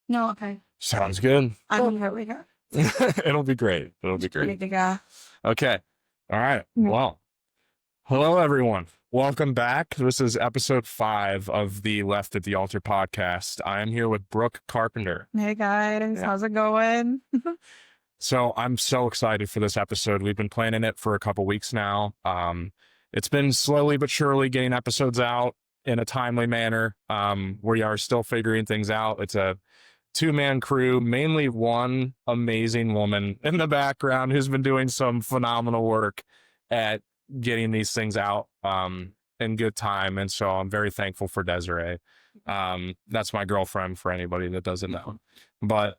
No, okay. Sounds good. I'm here. We go. It'll be great. It'll be Ready great. to go. Okay. All right. Mhm. Well, hello, everyone. Welcome back. This is episode 5 of the Left at the Altar podcast. I am here with Brooke Carpenter. Hey guys, Yeah. how's it going? So I'm so excited for this episode. We've been planning it for a couple weeks now. It's been slowly but surely getting episodes out in a timely manner. We are still figuring things out. It's a 2-man crew, mainly one amazing woman in the background who's been doing some phenomenal work at getting these things out in good time. And so I'm very thankful for Desiree. That's my girlfriend for anybody that doesn't know. But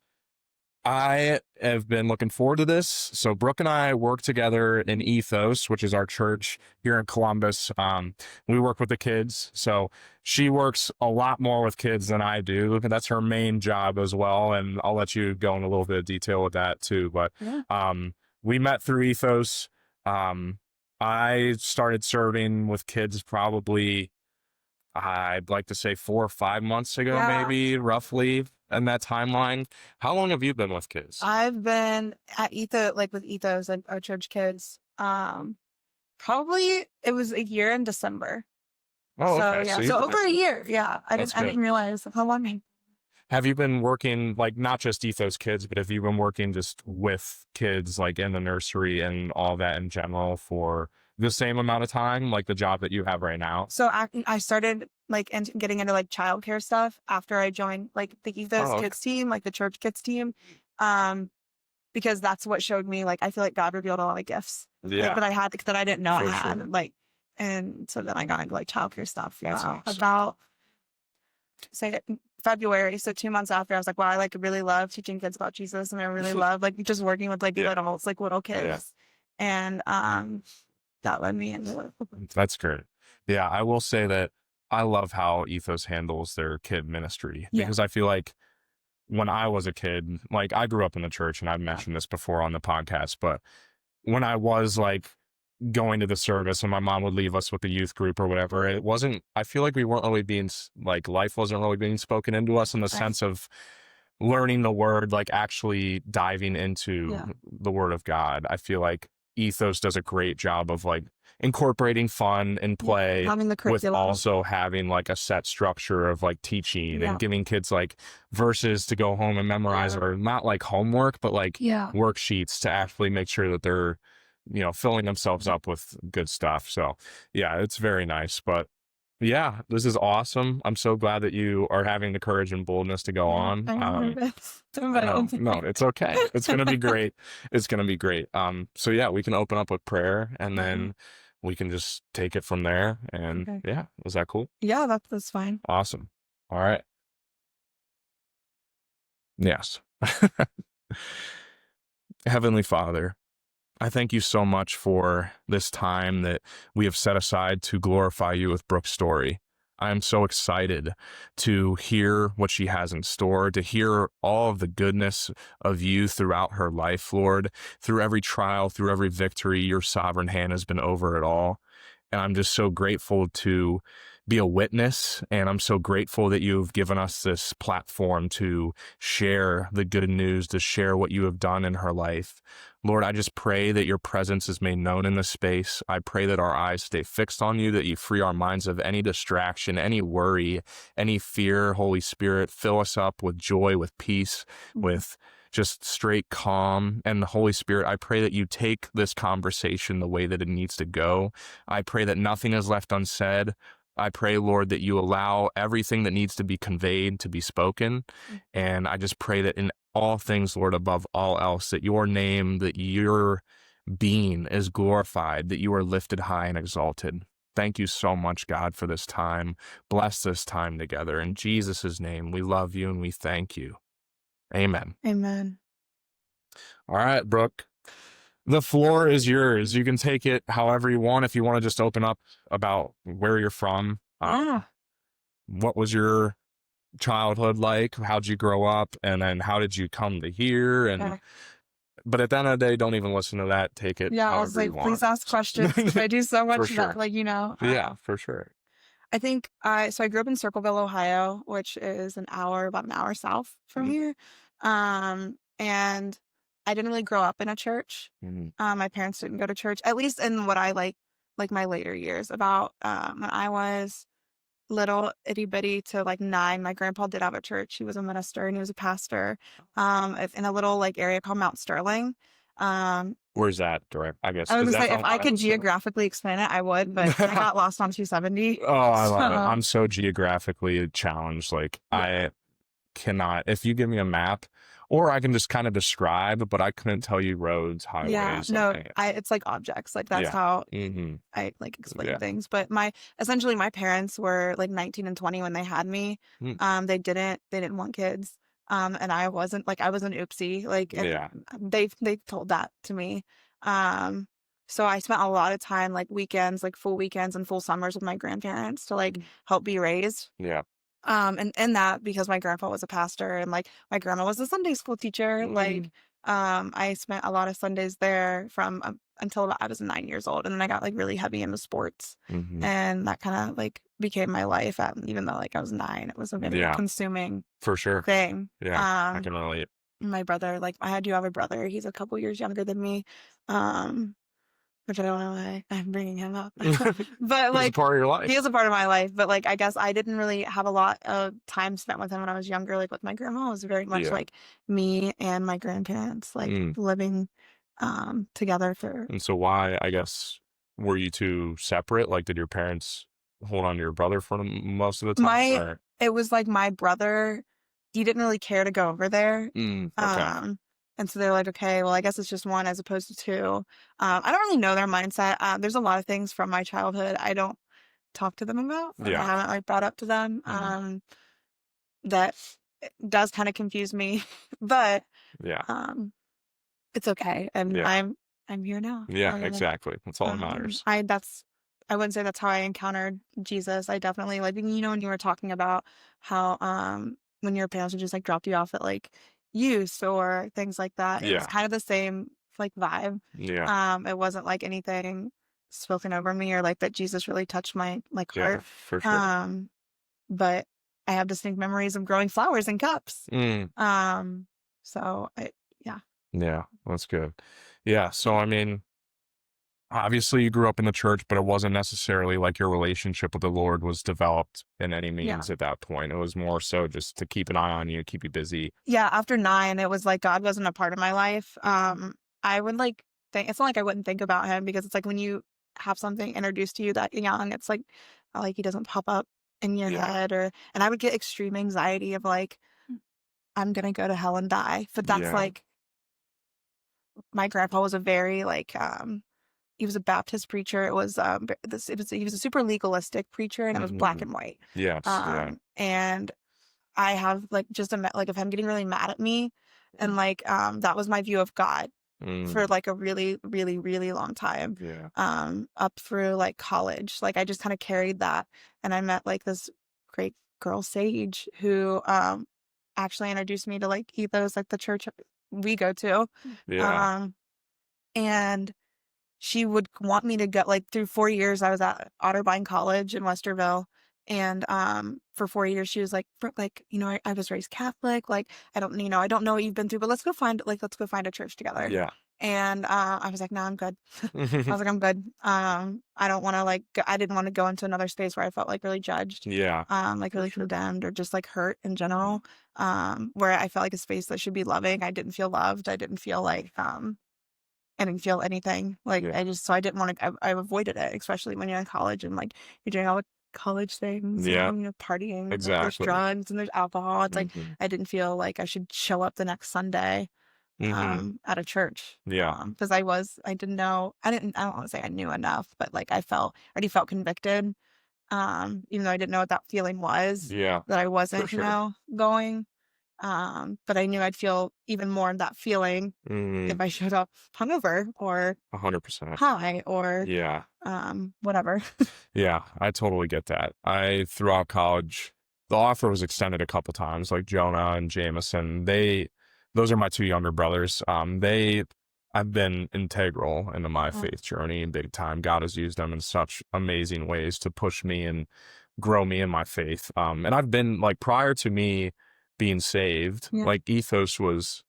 I have been looking forward to this. So Brooke and I work together in Ethos, which is our church here in Columbus. We work with the kids. So she works a lot more with kids than I do. That's her main job as well. And I'll let you go in a little bit of detail with that too. But we met through Ethos. I started serving with kids probably, I'd like to say 4 or 5 months ago, maybe roughly in that timeline. How long have you been with kids? I've been at Ethos, like with Ethos and our church kids. Probably it was a year in December. Oh, So okay. yeah, you've so been- over a year. Yeah, I That's didn't realize how long. Have you been working, like, not just Ethos kids, but have you been working just with kids, like in the nursery and all that in general for the same amount of time, like the job that you have right now? So I started like getting into like childcare stuff after I joined like the Ethos kids team, like the church kids team, because that's what showed me, like, I feel like God revealed a lot of gifts that I had that I didn't know I had. Sure. Like, and so then I got into like childcare stuff. That's awesome. About say February, so 2 months after, I was like, wow, I like really love teaching kids about Jesus, and I really love like just working with like little kids, and that led me into it. That's great. Yeah, I will say that I love how Ethos handles their kid ministry because I feel like when I was a kid, like I grew up in the church, and I've mentioned this before on the podcast, but when I was like going to the service and my mom would leave us with the youth group or whatever, I feel like we weren't really being, like, life wasn't really being spoken into us in the sense of learning the word, like actually diving into the word of God. I feel like Ethos does a great job of like incorporating fun and play having the with curriculum. also having like a set structure of like teaching and giving kids like verses to go home and memorize, or not like homework, but like worksheets to actually make sure that they're, filling themselves up with good stuff. So yeah, it's very nice. But yeah, this is awesome. I'm so glad that you are having the courage and boldness to go on. No, it's okay. It's going to be great. It's going to be great. So yeah, we can open up with prayer, and then we can just take it from there. And yeah, is that cool? Yeah, that's fine. Awesome. All right. Yes. Heavenly Father, I thank you so much for this time that we have set aside to glorify you with Brooke's story. I am so excited to hear what she has in store, to hear all of the goodness of you throughout her life, Lord. Through every trial, through every victory, your sovereign hand has been over it all. And I'm just so grateful to be a witness, and I'm so grateful that you've given us this platform to share the good news, to share what you have done in her life. Lord, I just pray that your presence is made known in this space. I pray that our eyes stay fixed on you, that you free our minds of any distraction, any worry, any fear. Holy Spirit, fill us up with joy, with peace, with just straight calm. And the Holy Spirit, I pray that you take this conversation the way that it needs to go. I pray that nothing is left unsaid. I pray, Lord, that you allow everything that needs to be conveyed to be spoken. And I just pray that in all things, Lord, above all else, that your name, that your being is glorified, that you are lifted high and exalted. Thank you so much, God, for this time. Bless this time together. In Jesus' name, we love you and we thank you. Amen. Amen. All right, Brooke. The floor is yours. You can take it however you want. If you want to just open up about where you're from, what was your childhood like? How'd you grow up? And then how did you come to here? And but at the end of the day, don't even listen to that. Take it. Yeah, I was like, please ask questions. I do so much For sure. that, like, Yeah, for sure. I think so I grew up in Circleville, Ohio, which is about an hour south from Mhm. here. And I didn't really grow up in a church. Mhm. My parents didn't go to church, at least in what I like my later years. About when I was little itty bitty to like 9, my grandpa did have a church. He was a minister and he was a pastor in a little like area called Mount Sterling. Where's that direct? I guess I was is gonna that say if I could Ohio? geographically explain it, I would, but I got lost on 270. Oh, I love it. So I'm so geographically challenged. Like yeah. I cannot, if you give me a map, or I can just kind of describe, but I couldn't tell you roads, Yeah, highways, no, like it's like objects. Like that's yeah. how Hmm. I like explain Yeah. things. But essentially my parents were like 19 and 20 when they had me. Mm. They didn't want kids. And I wasn't like I was an oopsie. Like and Yeah. they told that to me. Um so I spent a lot of time like weekends, like full weekends and full summers with my grandparents to like help be raised. Yeah. And that because my grandpa was a pastor and like my grandma was a Sunday school teacher, like, I spent a lot of Sundays there from until about I was 9 years old. And then I got like really heavy into sports Hmm. and that kind of like became my life. Even though like I was 9, it was a very Yeah, consuming for sure. thing. Yeah, I can relate. My brother, like I do have a brother. He's a couple years younger than me. Um, which I don't know why I'm bringing him up. But It's a like part of your he life. is a part of my life, but like I guess I didn't really have a lot of time spent with him when I was younger. Like with my grandma, it was very much Yeah. like me and my grandparents like Mm. living together for And so why, I guess, were you two separate? Like, did your parents hold on to your brother for most of the time? my Or? it was like my brother, he didn't really care to go over there. Okay. And so they're like, okay, well, I guess it's just one as opposed to two. I don't really know their mindset. There's a lot of things from my childhood I don't talk to them about or I Yeah. haven't like brought up to them. Mhm. That does kind of confuse me, but Yeah. um, it's okay. And Yeah. I'm here now. Yeah, exactly. That's all that Um, matters. I that's I wouldn't say that's how I encountered Jesus. I definitely like when you were talking about how when your parents would just like drop you off at like youth or things like that. It was Yeah. kind of the same like vibe. Yeah. It wasn't like anything spoken over me or like that Jesus really touched my like Yeah, heart. for sure. Um, but I have distinct memories of growing flowers in cups. Mm. Um, so yeah. Yeah, that's good. Yeah. So, I mean, obviously you grew up in the church, but it wasn't necessarily like your relationship with the Lord was developed in any Yeah. means at that point. It was more so just to keep an eye on you, keep you busy. Yeah. After 9, it was like God wasn't a part of my life. I would like think it's not like I wouldn't think about him because it's like when you have something introduced to you that young, it's like he doesn't pop up in your Yeah. head and I would get extreme anxiety of like, I'm gonna go to hell and die. But that's Yeah. like my grandpa was a very like he was a Baptist preacher. It was he was a super legalistic preacher and it was black Mhm. and white. Yes. Yeah. And I have like just like of him getting really mad at me and like that was my view of God for Mm. like a really, really, really long time. Yeah. Up through like college. Like I just kind of carried that and I met like this great girl Sage who actually introduced me to like ethos, like the church we go to. Yeah. Um and she would want me to go like through 4 years I was at Otterbein College in Westerville. And for 4 years she was like, like, I was raised Catholic. Like, I don't know what you've been through, but let's go find a church together. Yeah. And I was like, no, I'm good. I was like, I'm good. I don't want to I didn't want to go into another space where I felt like really judged, Yeah. like really condemned or just like hurt in general. Where I felt like a space that should be loving. I didn't feel loved. I didn't feel like, I didn't feel anything. Like Yeah. so I didn't want to, I avoided it, especially when you're in college and like you're doing all the college things, Yeah. partying, like, there's Exactly. drugs and there's alcohol. It's like, Mhm. I didn't feel like I should show up the next Sunday, Mhm. at a church. Yeah. Because I didn't know, I don't want to say I knew enough, but like already felt convicted. Even though I didn't know what that feeling was, Yeah. that I For wasn't, sure. going. But I knew I'd feel even more of that feeling Mm. if I showed up hungover or 100%. high or Yeah. whatever. Yeah. I totally get that. Throughout college, the offer was extended a couple times, like Jonah and Jameson. Those are my two younger brothers. I've been integral into my faith journey big time. God has used them in such amazing ways to push me in grow me in my faith. And I've been like, prior to me being saved, Yeah. like Ethos was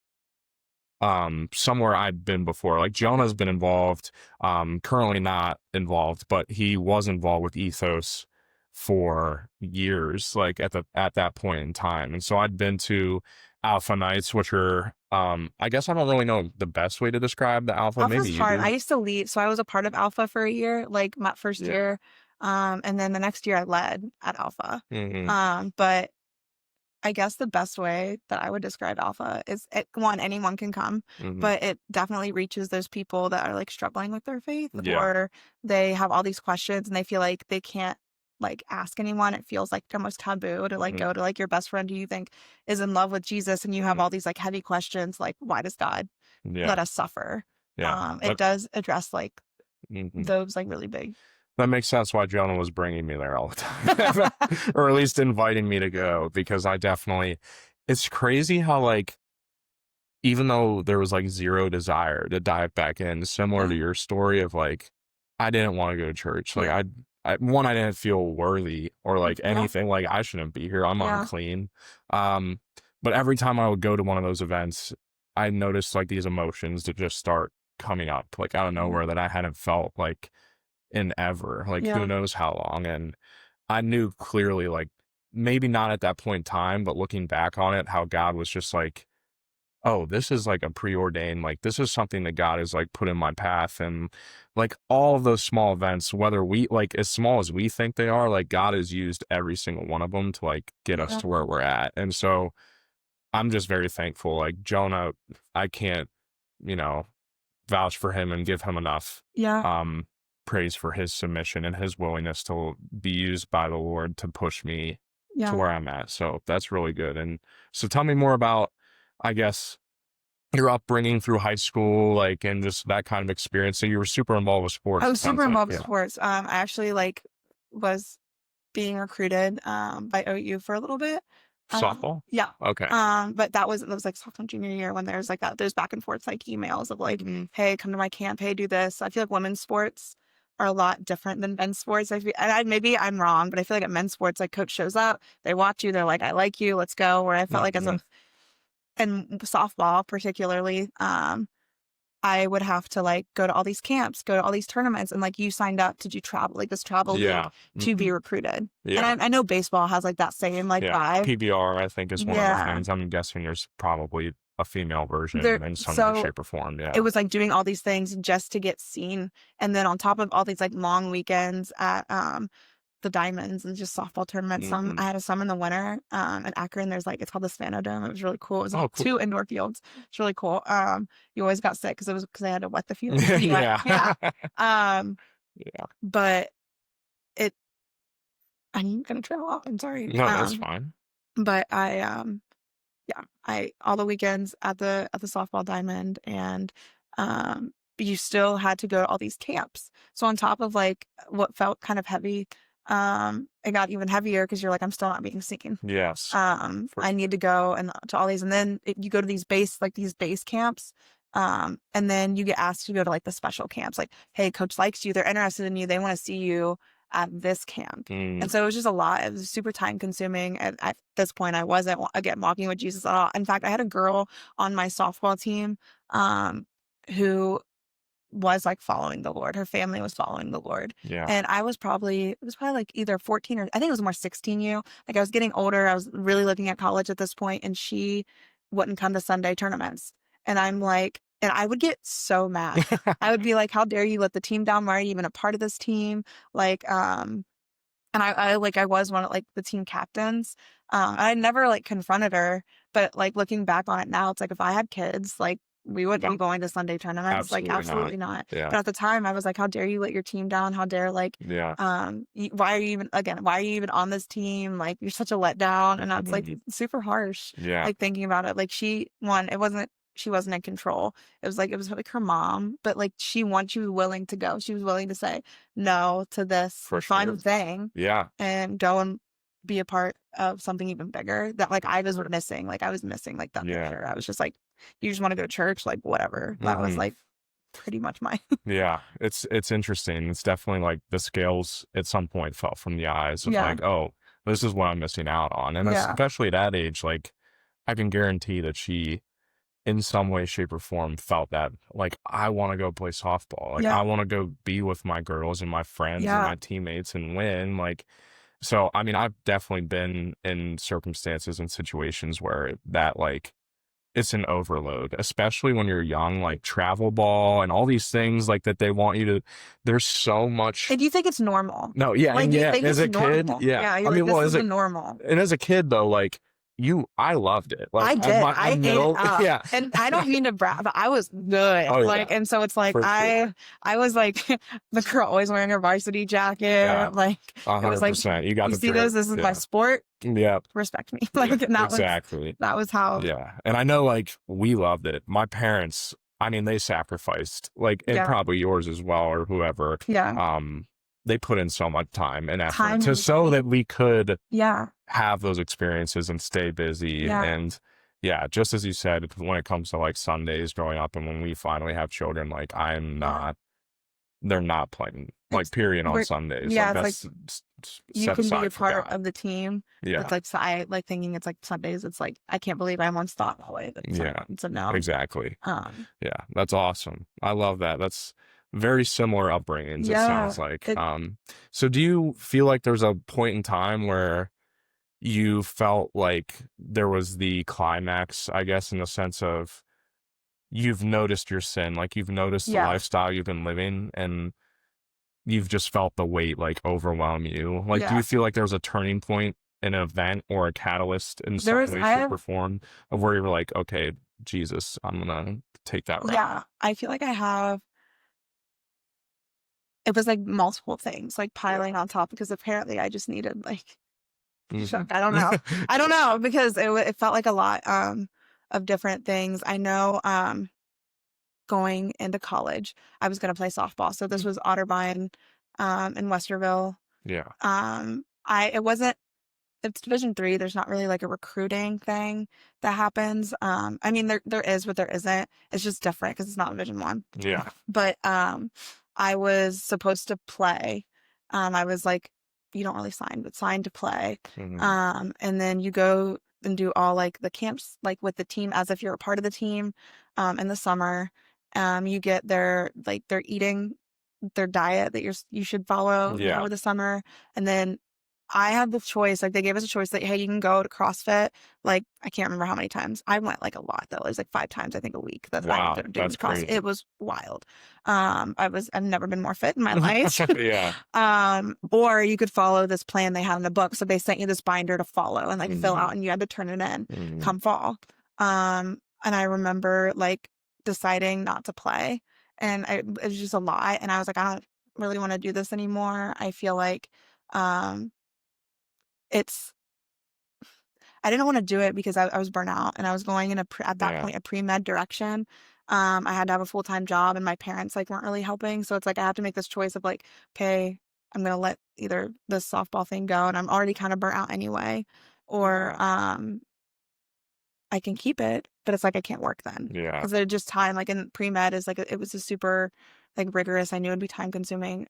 somewhere I'd been before. Like Jonah's been involved, currently not involved, but he was involved with Ethos for years, like at that point in time. And so I'd been to Alpha Nights, which are I guess I don't really know the best way to describe the Alpha. Alpha's Maybe you hard. do. I used to lead, so I was a part of Alpha for a year, like my first Yeah. year. And then the next year I led at Alpha. Mm-hmm. But I guess the best way that I would describe Alpha is one, anyone can come, Mm-hmm. but it definitely reaches those people that are like struggling with their faith, Yeah. or they have all these questions and they feel like they can't like ask anyone. It feels like almost taboo to like Mm-hmm. go to like your best friend who you think is in love with Jesus, and you have all these like heavy questions like, why does God Yeah. let us suffer? Yeah. It does address like Mm-hmm. those like really big. That makes sense why Jonah was bringing me there all the time, or at least inviting me to go, because I definitely, it's crazy how like, even though there was like zero desire to dive back in, similar to your story of like, I didn't want to go to church. Like I didn't feel worthy or like anything, like I shouldn't be here. I'm unclean. But every time I would go to one of those events, I noticed like these emotions that just start coming up, like out of nowhere, that I hadn't felt like in ever, like who knows how long. And I knew clearly, like maybe not at that point in time, but looking back on it, how God was just like, oh, this is like a preordained, like this is something that God has like put in my path. And like all of those small events, whether we like as small as we think they are, like God has used every single one of them to like get us to where we're at. And so I'm just very thankful. Like Jonah, I can't, vouch for him and give him enough praise for his submission and his willingness to be used by the Lord to push me to where I'm at. So that's really good. And so tell me more about, I guess, your upbringing through high school, like, and just that kind of experience. So you were super involved with sports. I was super involved with sports. I actually like was being recruited by OU for a little bit. Softball? Yeah. Okay. But that was like sophomore, junior year, when there's like those back and forth like emails of like, hey, come to my camp, hey, do this. I feel like women's sports are a lot different than men's sports. Maybe I'm wrong, but I feel like at men's sports, like coach shows up, they watch you, they're like, I like you, let's go. Where I felt like and softball particularly, I would have to like go to all these camps, go to all these tournaments, and like you signed up to do travel, like this travel league to be recruited. Yeah. And I know baseball has like that same like vibe. PBR, I think, is one of the things. I'm guessing there's probably a female version in some way, shape, or form. Yeah. It was like doing all these things just to get seen. And then on top of all these like long weekends at the Diamonds and just softball tournaments. I had some in the winter in Akron. There's like, it's called the Spano Dome. It was really cool. It was cool. 2 indoor fields. It's really cool. You always got sick because I had to wet the field. But I'm gonna trail off. I'm sorry. No, that's fine. But I all the weekends at the softball diamond, and you still had to go to all these camps. So on top of like what felt kind of heavy, it got even heavier because you're like, I'm still not being seen. Yes. I need to go and to all these, and then you go to these base camps. And then you get asked to go to like the special camps, like, hey, coach likes you, they're interested in you, they want to see you at this camp. And so it was just a lot. It was super time consuming. And at this point I wasn't, again, walking with Jesus at all. In fact, I had a girl on my softball team who was like following the Lord. Her family was following the Lord. Yeah. And it was probably like either 14 or I think it was more 16 you. Like I was getting older. I was really looking at college at this point, and she wouldn't come to Sunday tournaments. And I'm like, and I would get so mad. I would be like, how dare you let the team down? Why are you even a part of this team? Like, and I was one of like the team captains. I never like confronted her, but like looking back on it now, it's like if I had kids, like we wouldn't be going to Sunday tournaments. Absolutely not. Yeah. But at the time I was like, how dare you let your team down? How dare why are you even on this team? Like you're such a letdown. And that's like super harsh. Yeah. Like thinking about it, like she wasn't in control. It was like her mom, but like she was willing to go. She was willing to say no to this fun thing. Yeah. And go and be a part of something even bigger that like I was missing. Like I was missing like that picture. I was just like, you just want to go to church, like whatever. That was like pretty much mine. Yeah, it's interesting. It's definitely like the scales at some point fell from the eyes of Yeah. like, oh, this is what I'm missing out on. And Yeah. especially at that age, like I can guarantee that she in some way, shape, or form felt that like I want to go play softball. Like Yeah. I want to go be with my girls and my friends and Yeah. my teammates and win. Like so I mean, I've definitely been in circumstances and situations where that like it's an overload, especially when you're young, like travel ball and all these things like that they want you to, there's so much. And you think it's normal. No, yeah, Like and you yeah, think as it's a kid, normal. yeah. Yeah, I you're mean, like, this well, is the normal. and as a kid though, like I loved it. I Like did. my I ate middle, it up. yeah. And I don't mean to brag, but I was good. Oh, like, yeah, and so it's like for sure. I was like the girl always wearing her varsity jacket. Yeah, Like it was like 100%. You got you the see this? This is my sport. Yeah, Respect me. Like yeah, and that exactly. that was how. Yeah, and I know like we loved it. My parents, I mean, they sacrificed like, and Yeah. probably yours as well or whoever. Yeah. They put in so much time and effort Time to and so that we could Yeah. have those experiences and stay busy. Yeah. And yeah, just as you said, when it comes to like Sundays growing up and when we finally have children, like they're not playing like period on Sundays. Yeah, like it's that's you set can be aside a for part God. of the team. Yeah, It's like so I like thinking it's like Sundays. It's like I can't believe I once thought that way. But yeah, it's a no. exactly. Um. Yeah, that's awesome. I love that. That's very similar upbringings, it Yeah. sounds like. So do you feel like there's a point in time where you felt like there was the climax, I guess, in the sense of you've noticed your sin, like you've noticed the Yeah. lifestyle you've been living and you've just felt the weight like overwhelm you? Like, do Yeah. you feel like there was a turning point, an event or a catalyst in some way, shape, or form of where you were like, okay, Jesus, I'm gonna take that route? Yeah. I feel like I have. It was like multiple things like piling on top because apparently I just needed like shock. I don't know. I don't know because it felt like a lot of different things. I know going into college I was going to play softball. So this was Otterbein in Westerville. Yeah. It wasn't it's Division III. There's not really like a recruiting thing that happens. I mean there is but there isn't. It's just different because it's not Division I. Yeah. But I was supposed to play. I was like, you don't really sign, but sign to play. Mhm. And then you go and do all like the camps, like with the team as if you're a part of the team in the summer. You get their eating, their diet that you should follow Yeah. over the summer. And then I had the choice, like they gave us a choice that, hey, you can go to CrossFit. Like, I can't remember how many times. I went like a lot though. It was like 5 times, I think, a week that I Wow, was doing that's CrossFit. crazy. It was wild. I've never been more fit in my life. Yeah. Or you could follow this plan they had in the book. So they sent you this binder to follow and like fill Mhm. out and you had to turn it in Mhm. come fall. And I remember like deciding not to play and it was just a lot. And I was like, I don't really want to do this anymore. I feel like, it's I didn't want to do it because I was burnt out and I was going in at that Yeah. point a pre-med direction. I had to have a full-time job and my parents like weren't really helping. So it's like I have to make this choice of like, okay, I'm gonna let either the softball thing go and I'm already kind of burnt out anyway, or I can keep it, but it's like I can't work then. Yeah. Because they're just time like in pre-med is like it was a super like rigorous. I knew it'd be time consuming.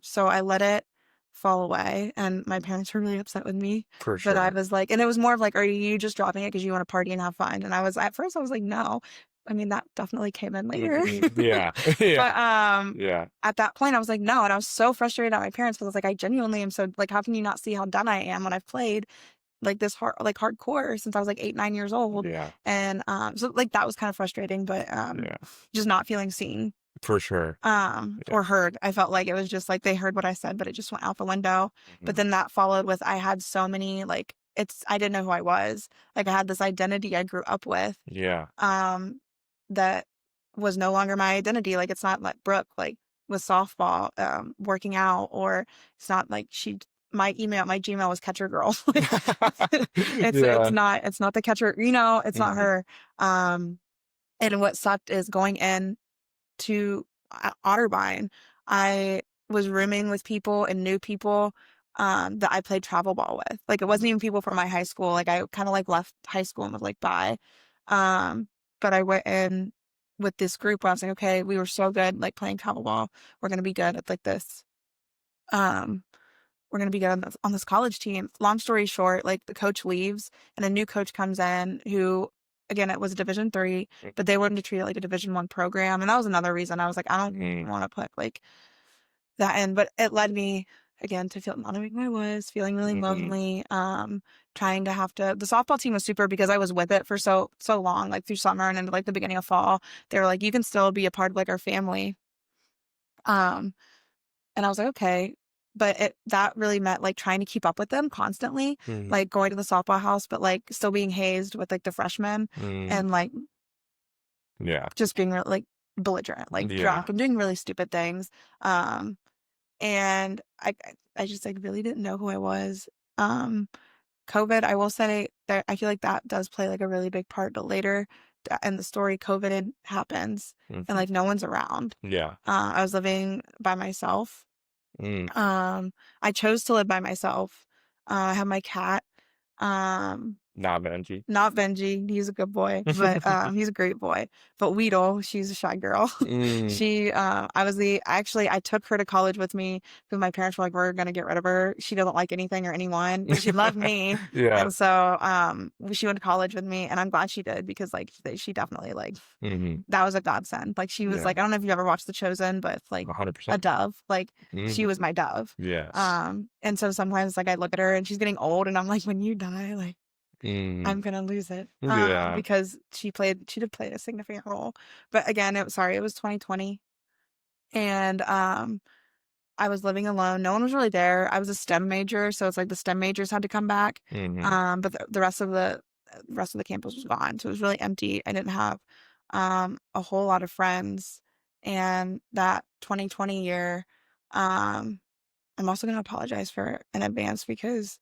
So I let it fall away and my parents were really upset with me. For But I sure. was like, and it was more of like, are you just dropping it because you want to party and have fun? And I was at first I was like, no. I mean that definitely came in later. Mhm. Yeah. Yeah. But Yeah. at that point I was like, no, and I was so frustrated at my parents because I was like, I genuinely am so like, how can you not see how done I am when I've played like this hardcore since I was like 8, 9 years old. Yeah. And so like that was kind of frustrating, but Yeah. just not feeling seen For sure. or heard. I felt like it was just like they heard what I said, but it just went out the window. But Mhm. then that followed with I had so many like I didn't know who I was. Like I had this identity I grew up with Yeah. that was no longer my identity. Like it's not like Brooke like with softball, working out, or it's not like my Gmail was catcher girl. It's Yeah. it's not the catcher, it's not Mhm. her. And what sucked is going in to Otterbein, I was rooming with people and new people that I played travel ball with. Like it wasn't even people from my high school. Like I kind of like left high school and was like bye. But I went in with this group where I was like, okay, we were so good, like playing travel ball. We're going to be good at like this. We're going to be good on this college team. Long story short, like the coach leaves and a new coach comes in who, again, it was a Division 3, but they wanted to treat it like a Division 1 program. And that was another reason I was like, I don't want to put like that in, but it led me again to feel not knowing who I was, feeling really lonely, trying to have to, the softball team was super because I was with it for so long, like through summer and into like the beginning of fall. They were like, you can still be a part of like our family. And I was like, okay. But that really meant like trying to keep up with them constantly, like going to the softball house, but like still being hazed with like the freshmen and like just being like belligerent, like drunk and doing really stupid things. And I just like really didn't know who I was. COVID, I will say that I feel like that does play like a really big part, but later in the story, COVID happens and like no one's around. I was living by myself. I chose to live by myself. I have my cat. Not Benji. Not Benji. He's a good boy, but he's a great boy. But Weedle, she's a shy girl. She, I took her to college with me because my parents were like, we're gonna get rid of her. She doesn't like anything or anyone, but she loved me. And so she went to college with me, and I'm glad she did because like she definitely like that was a godsend. Like she was like, I don't know if you ever watched The Chosen, but like 100%. a dove. Like she was my dove. And so sometimes like I look at her and she's getting old, and I'm like, when you die, like I'm gonna lose it because she did play a significant role. But again, it was 2020, and I was living alone. No one was really there. I was a STEM major, so it's like the STEM majors had to come back. But the rest of the campus was gone, so it was really empty. I didn't have a whole lot of friends, and that 2020 year, I'm also gonna apologize for in advance because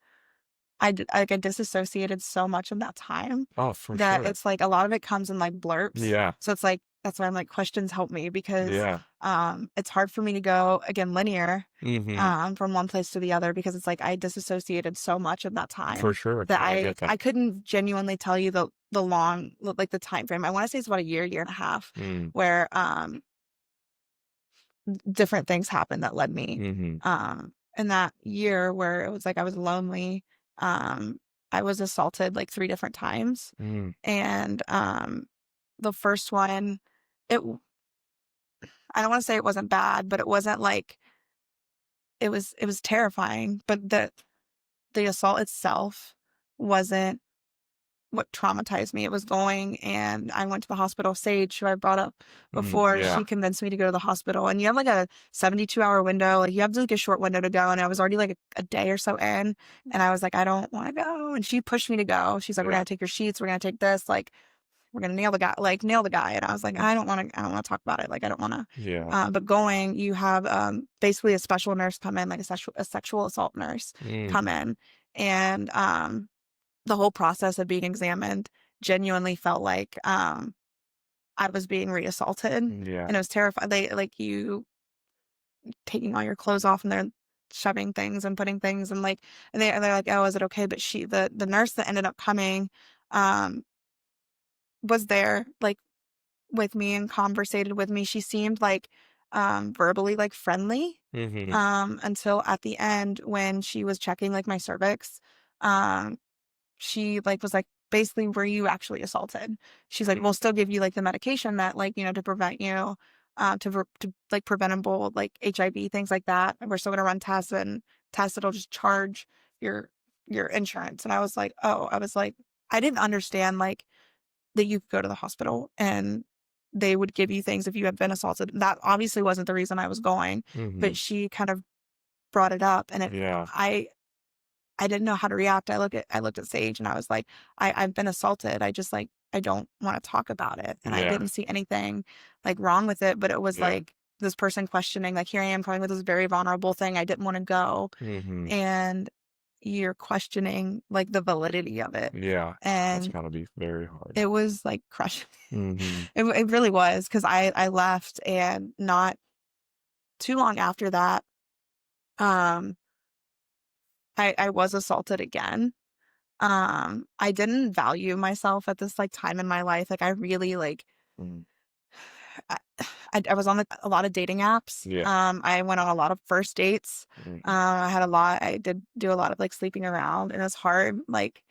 I disassociated so much of that time that it's like a lot of it comes in like blurps. So it's like that's why I'm like questions help me because it's hard for me to go again linear from one place to the other because it's like I disassociated so much of that time that I couldn't genuinely tell you the long like the time frame. I want to say it's about a year and a half where different things happened that led me in that year where it was like I was lonely. I was assaulted like 3 different times. And the first one, I don't want to say it wasn't bad, but it wasn't like it was terrifying, but the assault itself wasn't what traumatized me. It was going, and I went to the hospital. Sage, who I brought up before, she convinced me to go to the hospital. And you have like a 72-hour window. Like you have like a short window to go. And I was already like a day or so in, and I was like, I don't want to go. And she pushed me to go. She's like, we're gonna take your sheets. We're gonna take this. Like we're gonna nail the guy. And I was like, I don't want to talk about it. Like I don't want to. But going, you have basically a special nurse come in, like a sexual assault nurse come in, and the whole process of being examined genuinely felt like I was being reassaulted. And it was terrifying. They like you taking all your clothes off and they're shoving things and putting things and like and they're like, oh, is it okay? But the nurse that ended up coming was there like with me and conversated with me. She seemed like verbally like friendly until at the end when she was checking like my cervix. She like was like, basically, were you actually assaulted? She's like, we'll still give you like the medication that like, you know, to prevent you, to like preventable like HIV, things like that. We're still gonna run tests that'll just charge your insurance. And I was like, I didn't understand like that you could go to the hospital and they would give you things if you had been assaulted. That obviously wasn't the reason I was going, but she kind of brought it up, and I didn't know how to react. I looked at Sage and I was like, I've been assaulted. I just like, I don't want to talk about it. And I didn't see anything like wrong with it, but it was like this person questioning, like, here I am coming with this very vulnerable thing. I didn't want to go. And you're questioning like the validity of it. And that's gotta be very hard. It was like crushing. It really was. Cause I left, and not too long after that, I was assaulted again. I didn't value myself at this like time in my life. Like I really like I, I was on like a lot of dating apps. Yeah. I went on a lot of first dates. I did do a lot of like sleeping around, and it was hard. Like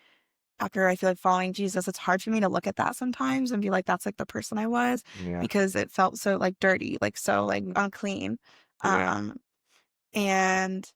after I feel like following Jesus, it's hard for me to look at that sometimes and be like, that's like the person I was, Yeah. because it felt so like dirty, like so like unclean. Yeah. And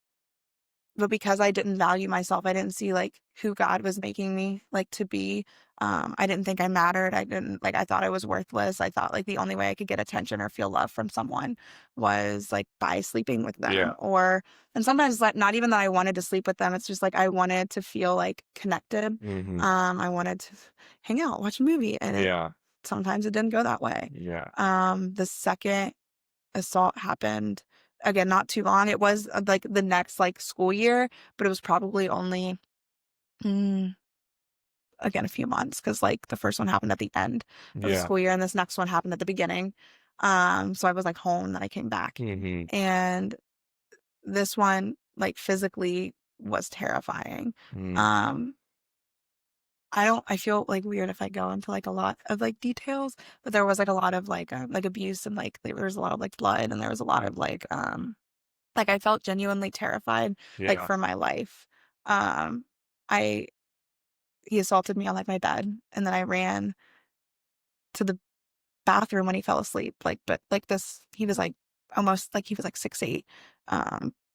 but because I didn't value myself, I didn't see like who God was making me like to be. I didn't think I mattered. I thought I was worthless. I thought like the only way I could get attention or feel love from someone was like by sleeping with them, Yeah. and sometimes like not even that I wanted to sleep with them. It's just like I wanted to feel like connected. Mm-hmm. I wanted to hang out, watch a movie, and Yeah. sometimes it didn't go that way. Yeah. The second assault happened, again, not too long. It was like the next like school year, but it was probably only again a few months, because like the first one happened at the end of the Yeah. school year and this next one happened at the beginning. So I was like home, then I came back, Mm-hmm. and this one like physically was terrifying. Mm-hmm. I feel like weird if I go into like a lot of like details, but there was like a lot of like abuse, and like there was a lot of like blood, and there was a lot of like I felt genuinely terrified like Yeah. for my life. I He assaulted me on like my bed, and then I ran to the bathroom when he fell asleep. But like this, he was like almost like he was like 6'8",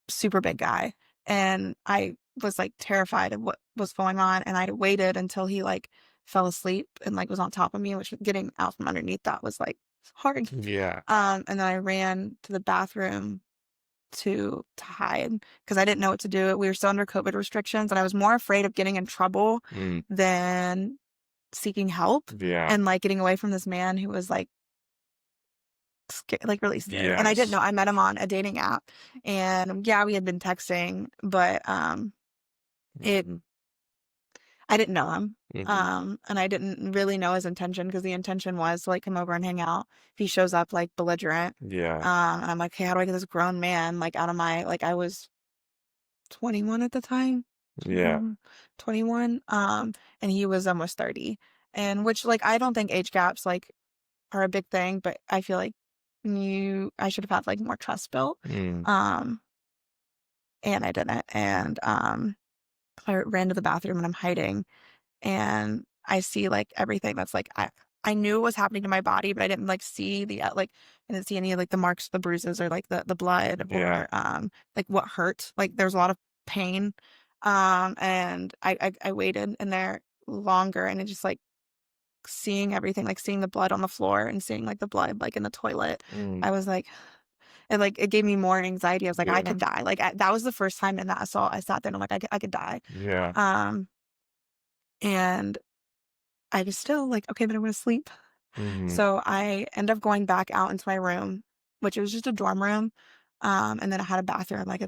super big guy, and I was like terrified of what was going on, and I waited until he like fell asleep and like was on top of me, which getting out from underneath that was like hard. Yeah. And then I ran to the bathroom to hide, because I didn't know what to do. We were still under COVID restrictions, and I was more afraid of getting in trouble than seeking help, Yeah. and like getting away from this man who was like like really scary. And I didn't Yes. know. I met him on a dating app, and yeah, we had been texting, but it Mm-hmm. I didn't know him. Mm-hmm. And I didn't really know his intention, because the intention was to like come over and hang out. If he shows up like belligerent, Yeah. and I'm like, hey, how do I get this grown man like out of my, like I was 21 at the time. Yeah. 21. And he was almost 30. And which like I don't think age gaps like are a big thing, but I feel like I should have had like more trust built. Mm. And I didn't. And I ran to the bathroom, and I'm hiding, and I see like everything that's like I knew what was happening to my body, but I didn't like see I didn't see any of like the marks, the bruises, or like the blood, Yeah. or like what hurt. Like there's a lot of pain. And I waited in there longer, and it just like seeing everything, like seeing the blood on the floor and seeing like the blood like in the toilet. Mm. I was like, it gave me more anxiety. I was like, I Yeah. could die. Like that was the first time in that assault I sat there and I'm like, I could die. Yeah. And I was still like, okay, but I'm gonna sleep. Mm-hmm. So I end up going back out into my room, which was just a dorm room. And then I had a bathroom, like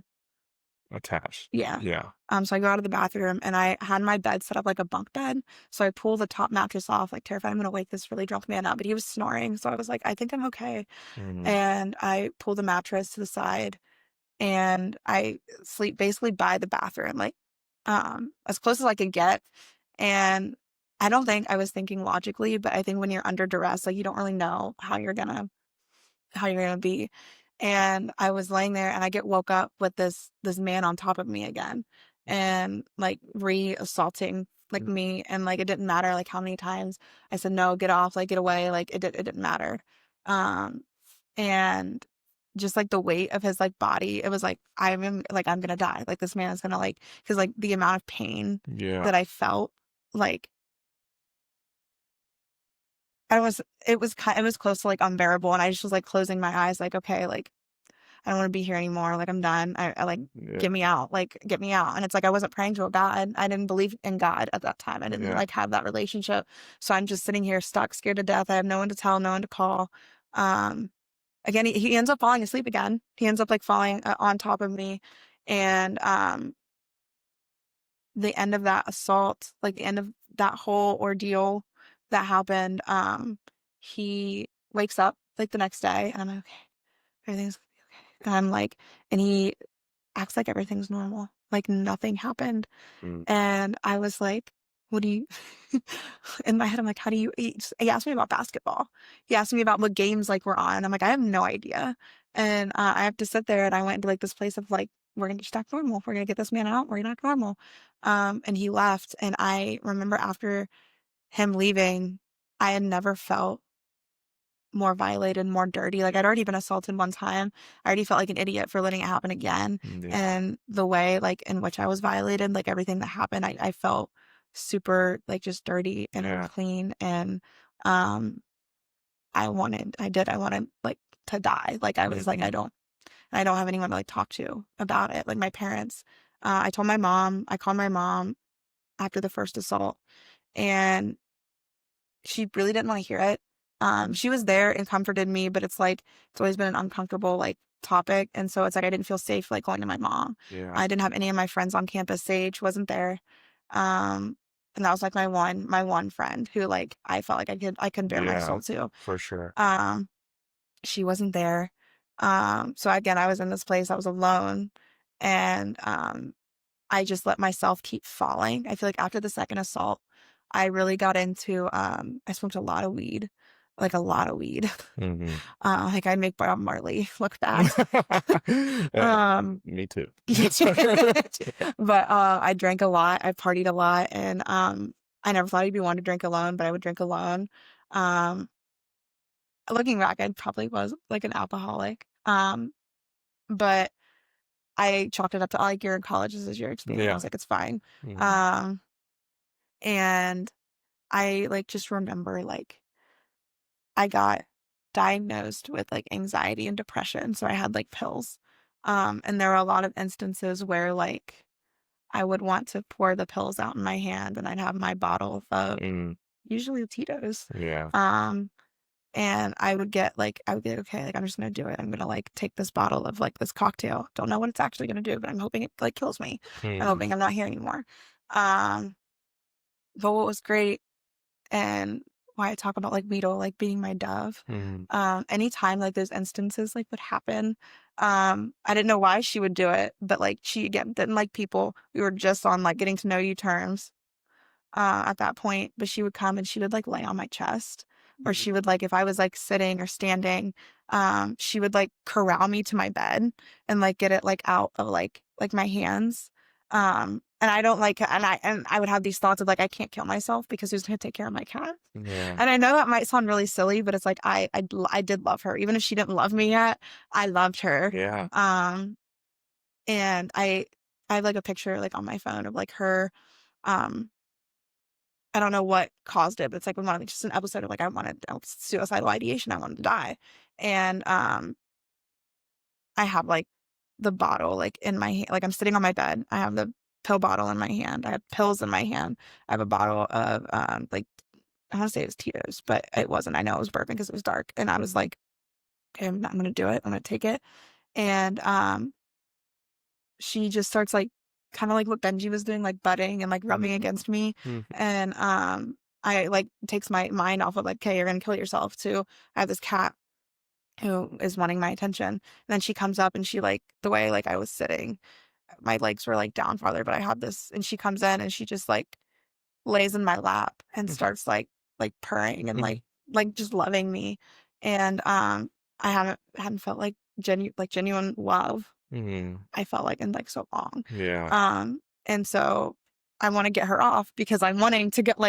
Attached. yeah. Yeah. So I go out of the bathroom, and I had my bed set up like a bunk bed. So I pull the top mattress off, like terrified I'm gonna wake this really drunk man up, but he was snoring. So I was like, I think I'm okay. Mm-hmm. And I pull the mattress to the side, and I sleep basically by the bathroom, like as close as I could get. And I don't think I was thinking logically, but I think when you're under duress, like you don't really know how you're gonna be. And I was laying there, and I get woke up with this man on top of me again, and like re-assaulting like me, and like it didn't matter like how many times I said no, get off, like get away, like it didn't matter. And just like the weight of his like body, it was like I'm gonna die, like this man is gonna like, because like the amount of pain Yeah. that I felt, like it was close to like unbearable, and I just was like closing my eyes, like, okay, like I don't want to be here anymore, like I'm done. I like Yeah. get me out, like get me out. And it's like I wasn't praying to a God. I didn't believe in God at that time. I didn't Yeah. like have that relationship. So I'm just sitting here stuck, scared to death. I have no one to tell, no one to call. Again, he ends up falling asleep again. He ends up like falling on top of me, and the end of that assault, like the end of that whole ordeal that happened, he wakes up like the next day, and I'm like, okay, everything's gonna be okay. And I'm like, and he acts like everything's normal, like nothing happened. Mm. And I was like, what do you, in my head, I'm like, how do you eat? He asked me about basketball. He asked me about what games like were on. I'm like, I have no idea. And I have to sit there, and I went into like this place of like, we're going to just act normal. We're going to get this man out. We're going to act normal. And he left. And I remember after him leaving, I had never felt more violated, more dirty. Like, I'd already been assaulted one time. I already felt like an idiot for letting it happen again. Yeah. And the way like in which I was violated, like everything that happened, I felt super like just dirty and Yeah. unclean. And I wanted like to die. Like I was like, I don't have anyone to like talk to about it. Like my parents, I called my mom after the first assault, and she really didn't want to hear it. She was there and comforted me, but it's like, it's always been an uncomfortable like topic. And so it's like, I didn't feel safe like going to my mom. Yeah. I didn't have any of my friends on campus. Sage wasn't there. And that was like my one friend who like, I felt like I could bare my soul to. For sure. She wasn't there. So again, I was in this place, I was alone, and I just let myself keep falling. I feel like after the second assault, I really got into, I smoked a lot of weed, like a lot of weed. Mm-hmm. Like I'd make Bob Marley look bad. Me too. But I drank a lot. I partied a lot, and I never thought I'd be one to drink alone, but I would drink alone. Looking back, I probably was like an alcoholic. But I chalked it up to like, you're in college, this is your experience. I was like, it's fine. Mm-hmm. And I like just remember like I got diagnosed with like anxiety and depression, so I had like pills. And there were a lot of instances where like I would want to pour the pills out in my hand, and I'd have my bottle of usually Tito's. Yeah. And I would get like, okay, like I'm just gonna do it. I'm gonna like take this bottle of like this cocktail. Don't know what it's actually gonna do, but I'm hoping it like kills me. I'm hoping I'm not here anymore. But what was great, and why I talk about like Weedle like being my dove. Anytime like those instances like would happen, I didn't know why she would do it, but like she again didn't like people. We were just on like getting to know you terms at that point, but she would come and she would like lay on my chest, or she would like, if I was like sitting or standing, she would like corral me to my bed and like get it like out of like my hands. And I don't like, and I would have these thoughts of like, I can't kill myself because who's going to take care of my cat? Yeah. And I know that might sound really silly, but it's like, I did love her. Even if she didn't love me yet, I loved her. Yeah. And I have like a picture like on my phone of like her, I don't know what caused it, but it's like just an episode of like, I wanted suicidal ideation. I wanted to die. And, I have like the bottle like in my hand, like I'm sitting on my bed. I have the pill bottle in my hand. I have pills in my hand. I have a bottle of, like, I want to say it was Tito's, but it wasn't. I know it was bourbon because it was dark. And I was like, okay, I'm going to do it. I'm going to take it. And, she just starts like, kind of like what Benji was doing, like butting and like rubbing against me. And, I like takes my mind off of like, okay, you're going to kill yourself too. I have this cat who is wanting my attention. And then she comes up and she like, the way like I was sitting, my legs were like down farther, but I had this, and she comes in and she just like lays in my lap and starts like purring and like just loving me. And I hadn't felt like genuine love. I felt like in like so long. Yeah. And so I want to get her off because I'm wanting to do it.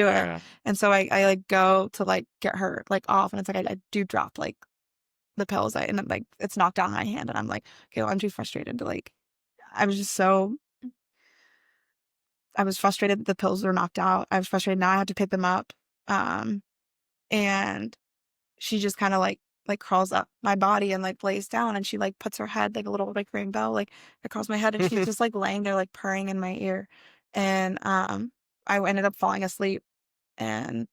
Yeah. And so I like go to like get her like off, and it's like I do drop like the pills, and then, like it's knocked down in my hand, and I'm like, okay, well, I'm too frustrated to like. I was frustrated that the pills were knocked out. I was frustrated now I have to pick them up. And she just kind of like crawls up my body and like lays down, and she like puts her head like a little like rainbow like across my head, and she's just like laying there like purring in my ear. And I ended up falling asleep, and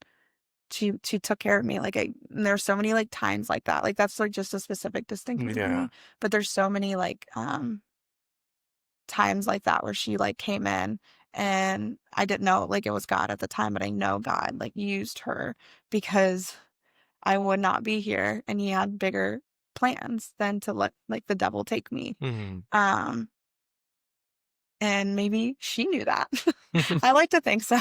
she took care of me. Like there's so many like times like that. Like that's like just a specific distinction for me. But there's so many like times like that where she like came in, and I didn't know like it was God at the time, but I know God like used her because I would not be here, and he had bigger plans than to let like the devil take me. And maybe she knew that. I like to think so.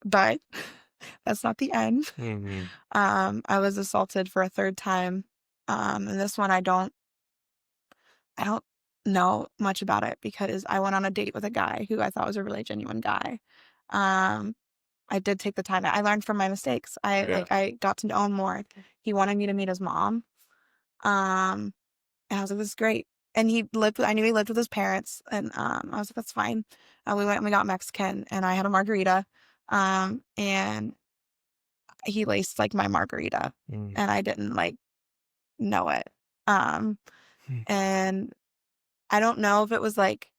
But that's not the end. Mm-hmm. I was assaulted for a third time. And this one I don't know much about it because I went on a date with a guy who I thought was a really genuine guy. I did take the time. I learned from my mistakes. I got to know him more. He wanted me to meet his mom. And I was like, this is great. And I knew he lived with his parents, and I was like, that's fine. We went and we got Mexican, and I had a margarita. And he laced like my margarita, and I didn't like know it. And I don't know if it was like,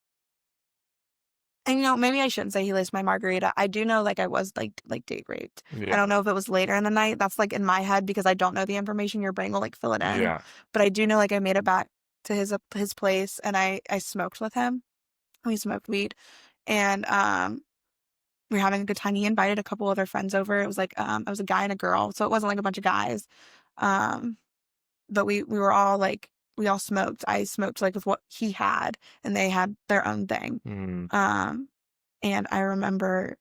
and maybe I shouldn't say he laced my margarita. I do know like I was like date raped. I don't know if it was later in the night. That's like in my head because I don't know the information. Your brain will like fill it in. Yeah. But I do know like I made it back to his place, and I smoked with him. We smoked weed, and we were having a good time. He invited a couple other friends over. It was like it was a guy and a girl, so it wasn't like a bunch of guys. But we were all like, we all smoked. I smoked like with what he had, and they had their own thing. And I remember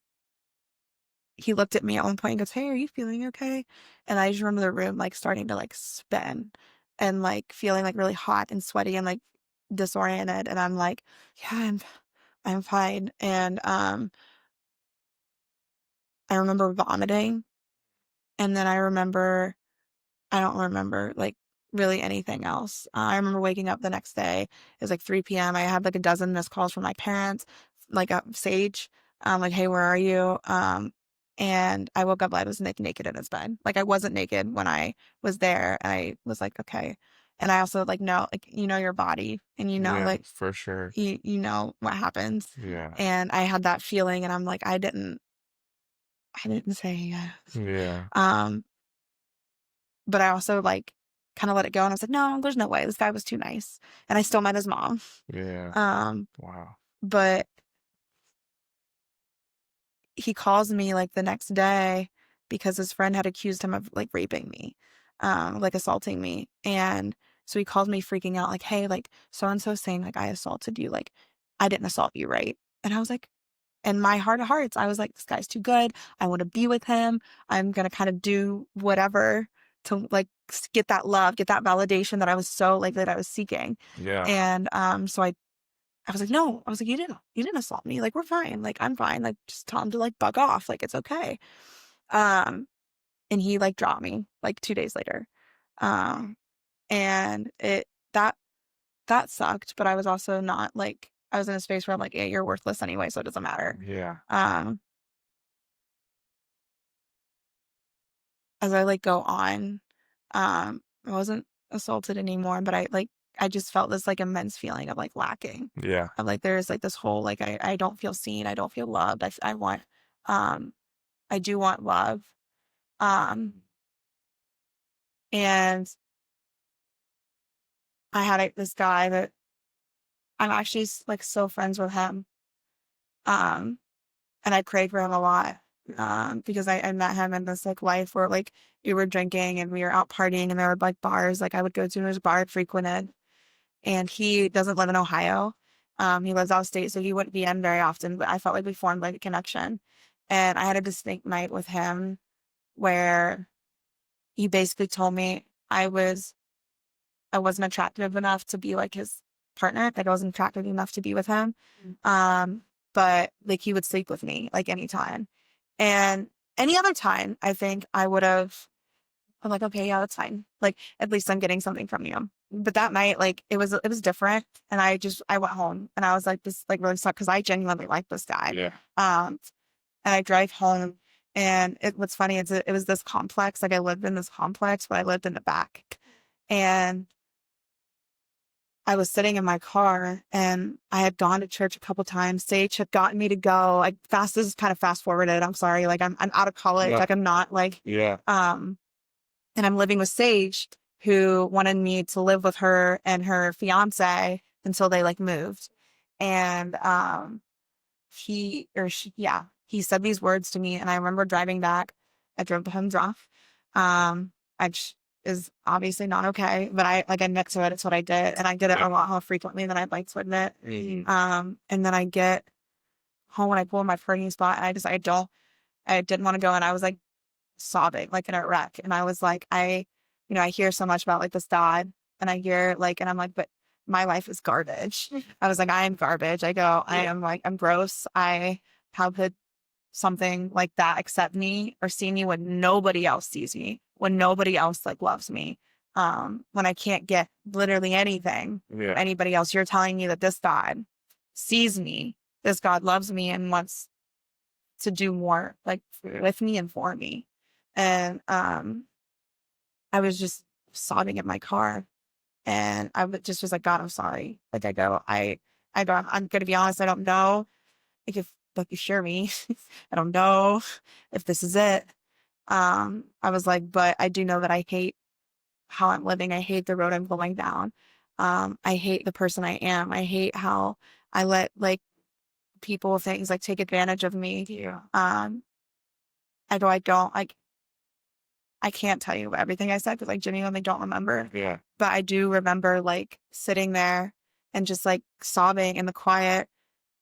he looked at me at one point and goes, "Hey, are you feeling okay?" And I just remember the room like starting to like spin and like feeling like really hot and sweaty and like disoriented. And I'm like, yeah, I'm fine. And I remember vomiting. And then I don't remember like really anything else. I remember waking up the next day. It was like 3 p.m. I had like a dozen missed calls from my parents, like Sage, like, "Hey, where are you?" And I woke up, I was naked in his bed. Like I wasn't naked when I was there. And I was like, okay. And I also like know, like, your body, and like for sure. you know what happens. Yeah. And I had that feeling, and I'm like, I didn't say yes. Yeah. But I also like kind of let it go, and I was like, no, there's no way. This guy was too nice. And I still met his mom. Yeah. Wow. But he calls me like the next day because his friend had accused him of like raping me, like assaulting me. And so he called me freaking out, like, "Hey, like so-and-so saying like I assaulted you. Like I didn't assault you, right?" And I was like, in my heart of hearts, I was like, this guy's too good. I want to be with him. I'm going to kind of do whatever to like get that love, get that validation that I was seeking. Yeah. And so I was like, no, I was like, you didn't assault me. Like, we're fine. Like, I'm fine. Like, just tell him to like bug off. Like, it's okay. And he like dropped me like 2 days later. And that sucked, but I was also not like, I was in a space where I'm like, yeah, you're worthless anyway, so it doesn't matter. Yeah. As I like go on, I wasn't assaulted anymore, but I just felt this like immense feeling of like lacking. Yeah. Of like there's like this whole like I don't feel seen, I don't feel loved. I want I do want love. And I had this guy that I'm actually like still friends with him. And I prayed for him a lot. Because I met him in this like life where like we were drinking and we were out partying, and there were like bars like I would go to his bar frequented, and he doesn't live in Ohio. He lives out of state, so he wouldn't be in very often, but I felt like we formed like a connection. And I had a distinct night with him where he basically told me I wasn't attractive enough to be like his partner. Like I wasn't attractive enough to be with him. But like he would sleep with me like anytime. And any other time, I think I'm like, okay, yeah, that's fine. Like, at least I'm getting something from you. But that night, like, it was different. And I went home, and I was like, this like really sucked because I genuinely like this guy. Yeah. And I drive home, and what's funny is it was this complex. Like I lived in this complex, but I lived in the back. And I was sitting in my car, and I had gone to church a couple times. Sage had gotten me to go. This is kind of fast forwarded. I'm sorry. Like I'm out of college. Yeah. Like I'm not like, Yeah. and I'm living with Sage, who wanted me to live with her and her fiance until they like moved. And, he said these words to me, and I remember driving back. I drove home drunk. It's is obviously not okay, but I admit to it. It's what I did. And I did it a lot more frequently than I'd like to admit. And then I get home and I pull in my parking spot and I didn't want to go. And I was like sobbing, like in a wreck. And I was like, I hear so much about like this God, and I hear like, and I'm like, but my life is garbage. I was like, I am garbage. I go, I'm gross. How could something like that accept me or see me when nobody else sees me, when nobody else like loves me, when I can't get literally anything from anybody else. You're telling me that this God sees me, this God loves me and wants to do more like with me and for me. And I was just sobbing in my car, and I just was like, God, I'm sorry. Like I go, I'm going to be honest. I don't know if you hear me. I don't know if this is it. I was like, but I do know that I hate how I'm living. I hate the road I'm going down. I hate the person I am. I hate how I let like people, things like take advantage of me. Yeah. I can't tell you everything I said because I genuinely don't remember. Yeah. But I do remember like sitting there and just like sobbing in the quiet.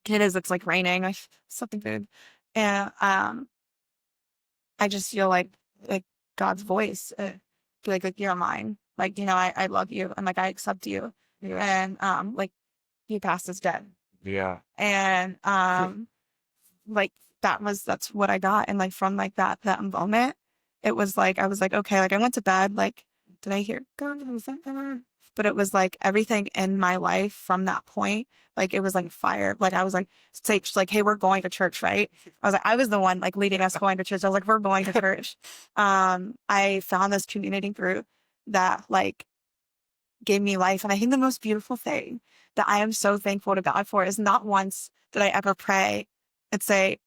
It's like raining, something good. And I just feel like God's voice, like you're mine. Like, I love you and like I accept you. Yeah. And like he passed his dead. Yeah. And like that's what I got. And like from like that moment, it was like I was like, okay, like I went to bed, like, did I hear God? But it was like everything in my life from that point, like it was like fire. Like I was like, say, like, hey, we're going to church, right? I was the one like leading us going to church. I was like, we're going to church. I found this community group that like gave me life. And I think the most beautiful thing that I am so thankful to God for is not once did I ever pray and say,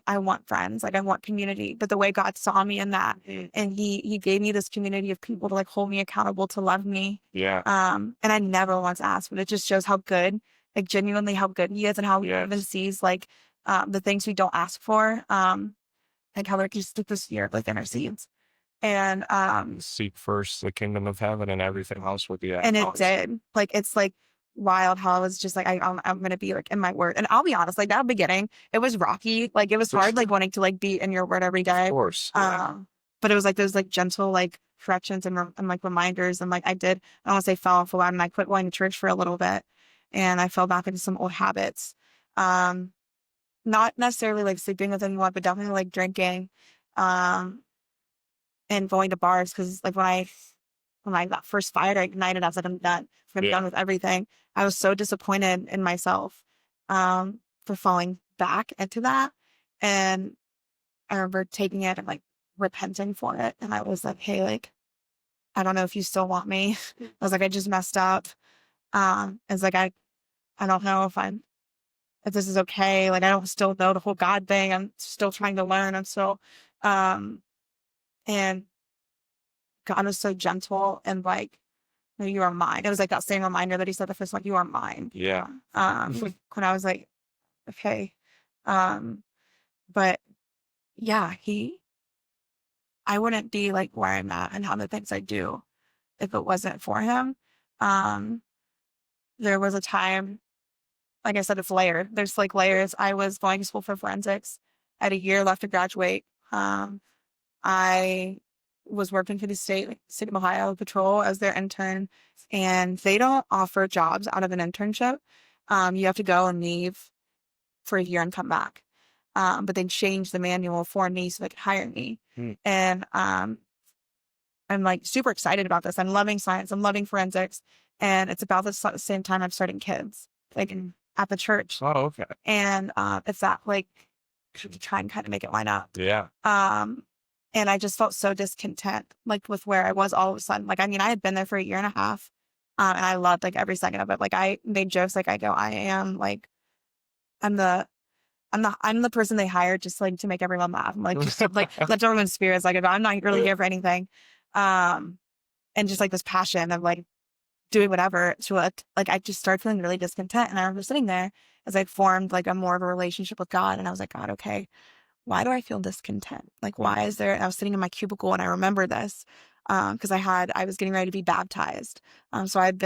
I want friends, like I want community, but the way God saw me in that, and he gave me this community of people to like hold me accountable, to love me. Yeah. And I never once asked, but it just shows how good, like genuinely how good he is and how he even sees like the things we don't ask for. Like how like just this spirit like intercedes. And seek first the kingdom of heaven and everything else will be added. And it did. Like it's like wild how I was just like I'm gonna be like in my word. And I'll be honest, like that beginning, it was rocky. Like it was hard, like wanting to like be in your word every day. Of course. But it was like those like gentle like corrections and like reminders. And like I don't want to say fell off a lot, and I quit going to church for a little bit, and I fell back into some old habits. Not necessarily like sleeping with anyone, but definitely like drinking, and going to bars. Because like when I got first fired, I ignited. I was like, I'm done. I'm done with everything. I was so disappointed in myself for falling back into that. And I remember taking it and like repenting for it. And I was like, hey, like, I don't know if you still want me. I was like, I just messed up. It's like, I don't know if this is okay. Like, I don't still know the whole God thing. I'm still trying to learn. I'm still, and God was so gentle and like, you are mine. It was like that same reminder that he said the first one, you are mine. Yeah. When I was like, okay. But yeah, I wouldn't be like where I'm at and how the things I do if it wasn't for him. There was a time, like I said, it's layered. There's like layers. I was going to school for forensics. I had a year left to graduate. I was working for the state of Ohio patrol as their intern, and they don't offer jobs out of an internship. You have to go and leave for a year and come back. But they changed the manual for me so they could hire me. And I'm like super excited about this. I'm loving science. I'm loving forensics. And it's about the same time I'm starting kids, like at the church. Oh, okay. And it's that like try and kind of make it line up. Yeah. And I just felt so discontent, like with where I was all of a sudden. Like, I mean, I had been there for a year and a half, and I loved like every second of it. Like I made jokes, like I go, I am like, I'm the person they hired just like to make everyone laugh. I'm like, just like let everyone's spirits. Like I'm not really here for anything. And just like this passion of like doing whatever to it. Like I just started feeling really discontent. And I remember sitting there as I formed like a more of a relationship with God. And I was like, God, okay, why do I feel discontent? Like, why is there, and I was sitting in my cubicle and I remember this. because I was getting ready to be baptized. So it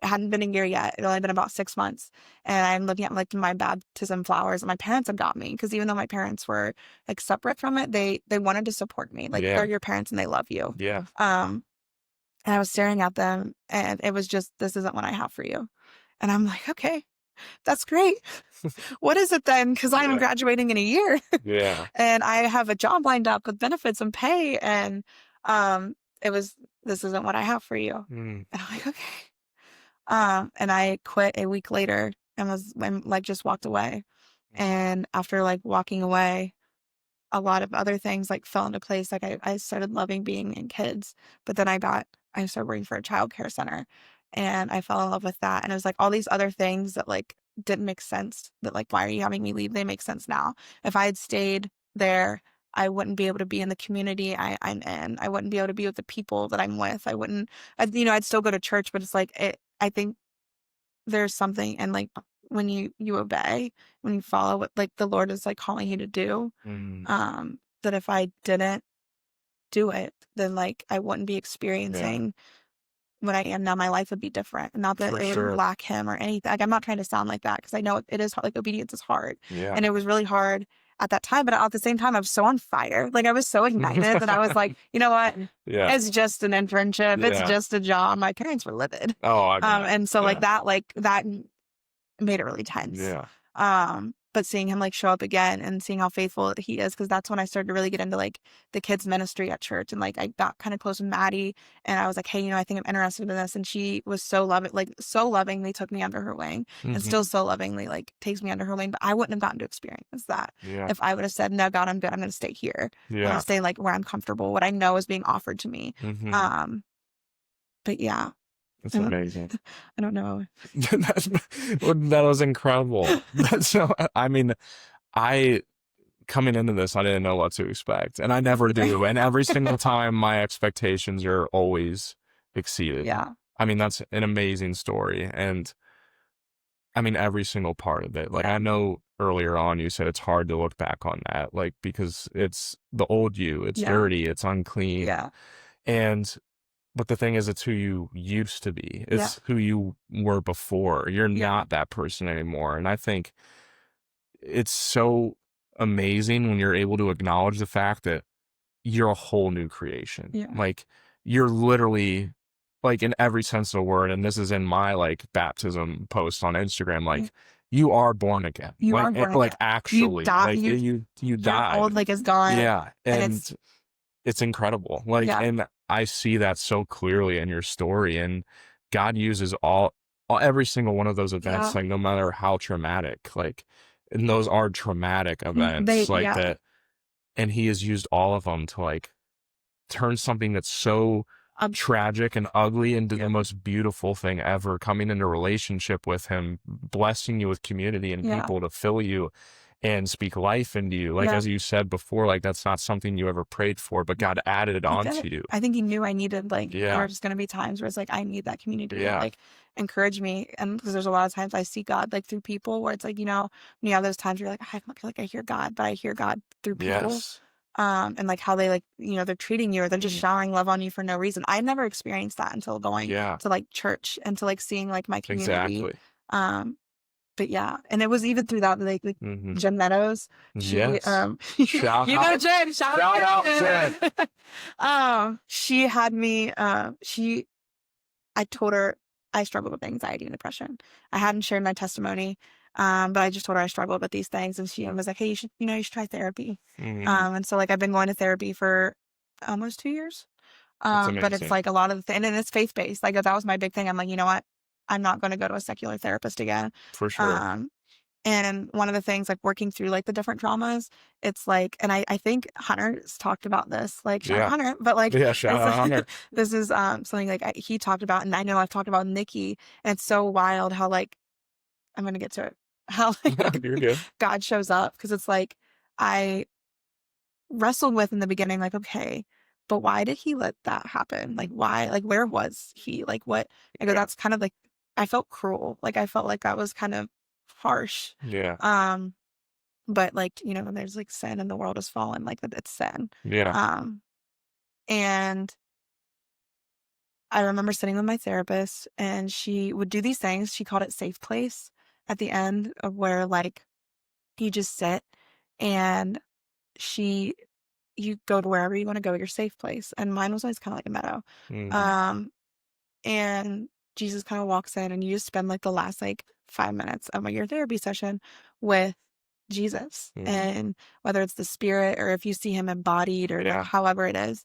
hadn't been a year yet. It only been about 6 months. And I'm looking at like my baptism flowers that my parents had got me. Because even though my parents were like separate from it, they wanted to support me. Like they're your parents and they love you. Yeah. And I was staring at them and it was just, this isn't what I have for you. And I'm like, okay, that's great. What is it then? Because I'm graduating in a year. Yeah. And I have a job lined up with benefits and pay. And this isn't what I have for you. And I'm like, okay. And I quit a week later and like just walked away. And after like walking away, a lot of other things like fell into place. Like I started loving being in kids, but then I started working for a childcare center and I fell in love with that. And it was like all these other things that like didn't make sense, that like, why are you having me leave? They make sense now. If I had stayed there, I wouldn't be able to be in the community I'm in. I wouldn't be able to be with the people that I'm with. I'd still go to church, but it's like, I think there's something, and like when you obey, when you follow what like the Lord is like calling you to do, that if I didn't do it, then like I wouldn't be experiencing what I am now. My life would be different. Not that it would lack him or anything. Like I'm not trying to sound like that because I know it is hard, like obedience is hard. And it was really hard at that time, but at the same time I was so on fire. Like I was so ignited that I was like, you know what? It's just an internship. It's just a job. My parents were livid. And so like that made it really tense. But seeing him like show up again and seeing how faithful he is, because that's when I started to really get into like the kids ministry at church. And like I got kind of close with Maddie and I was like, hey, I think I'm interested in this. And she was so lovingly took me under her wing and still so lovingly like takes me under her wing. But I wouldn't have gotten to experience that if I would have said, no, God, I'm good. I'm going to stay here. I'm going to stay like where I'm comfortable, what I know is being offered to me. But yeah. That's amazing. I don't know. That was incredible. Coming into this, I didn't know what to expect, and I never do. And every single time, my expectations are always exceeded. Yeah. I mean, that's an amazing story, and I mean every single part of it. Like I know earlier on, you said it's hard to look back on that, like because it's the old you, it's dirty, it's unclean, But the thing is, it's who you used to be. It's who you were before. You're not that person anymore. And I think it's so amazing when you're able to acknowledge the fact that you're a whole new creation. Like you're literally, like in every sense of the word, and this is in my like baptism post on Instagram, like you are born again. You like, are born like again. actually, you died. Old like is gone. Yeah. And it's incredible. Like, and I see that so clearly in your story, and God uses every single one of those events, like no matter how traumatic, like, and those are traumatic events that, and he has used all of them to like turn something that's so tragic and ugly into the most beautiful thing ever, coming into relationship with him, blessing you with community and people to fill you and speak life into you. Like, as you said before, like, that's not something you ever prayed for, but God added it onto you. I think he knew I needed, like, there was going to be times where it's like, I need that community to, like, encourage me. And because there's a lot of times I see God, like, through people where it's like, when you have those times where you're like, I feel like I hear God, but I hear God through people. And like how they like, they're treating you or they're just showering love on you for no reason. I never experienced that until going to like church and to like seeing like my community. But yeah, and it was even through that, like Jen Meadows. She, shout out Jen, shout out Jen. She had me. I told her I struggled with anxiety and depression. I hadn't shared my testimony, but I just told her I struggled with these things, and she was like, "Hey, you should try therapy." And so like I've been going to therapy for almost 2 years. But it's like a lot of and it's faith based. Like that was my big thing. I'm like, you know what? I'm not going to go to a secular therapist again. For sure. And one of the things, like working through like the different traumas, it's like, and I think Hunter's talked about this, like shout out Hunter, but like, shout out Hunter. This is something like he talked about, and I know I've talked about Nikki, and it's so wild how like, I'm going to get to it, how like, You're good. God shows up. Cause it's like, I wrestled with in the beginning, like, okay, but why did he let that happen? Like, why, like, where was he? Like, what, I go, that's kind of like, I felt cruel. Like, I felt like that was kind of harsh. But like, there's like sin and the world has fallen, like that it's sin. And I remember sitting with my therapist, and she would do these things. She called it safe place at the end, of where like you just sit, and you go to wherever you want to go, your safe place. And mine was always kind of like a meadow. Mm. And Jesus kind of walks in, and you just spend like the last like 5 minutes of your therapy session with Jesus, and whether it's the spirit or if you see him embodied or like, however it is.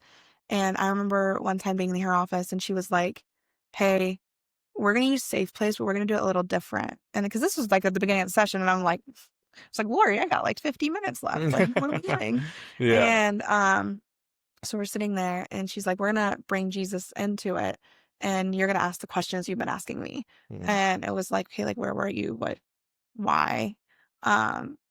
And I remember one time being in her office, and she was like, hey, we're going to use safe place, but we're going to do it a little different. And because this was like at the beginning of the session, and I'm like, it's like, Lori, I got like 50 minutes left. Like, what are we doing? And so we're sitting there, and she's like, we're going to bring Jesus into it, and you're going to ask the questions you've been asking me. And it was like, okay, like, where were you? What, why?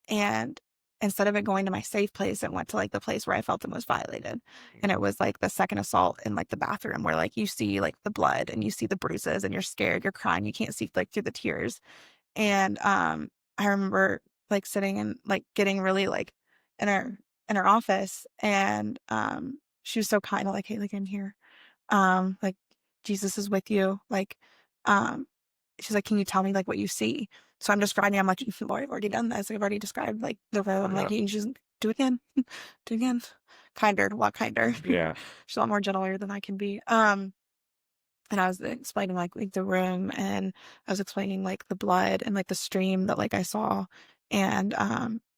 And instead of it going to my safe place, it went to like the place where I felt the most violated. And it was like the second assault in like the bathroom, where like you see like the blood, and you see the bruises, and you're scared, you're crying, you can't see like through the tears. And I remember like sitting and like getting really like in her office, and she was so kind of like, hey, like, I'm here, like, Jesus is with you, like, she's like, can you tell me like what you see? So I'm describing, I'm like, Lord, I've already done this, like, I've already described like the room. I'm like, you just do it again. Do it again. Kinder, a lot kinder. She's a lot more gentler than I can be. And I was explaining like the room, and I was explaining like the blood and like the stream that like I saw. And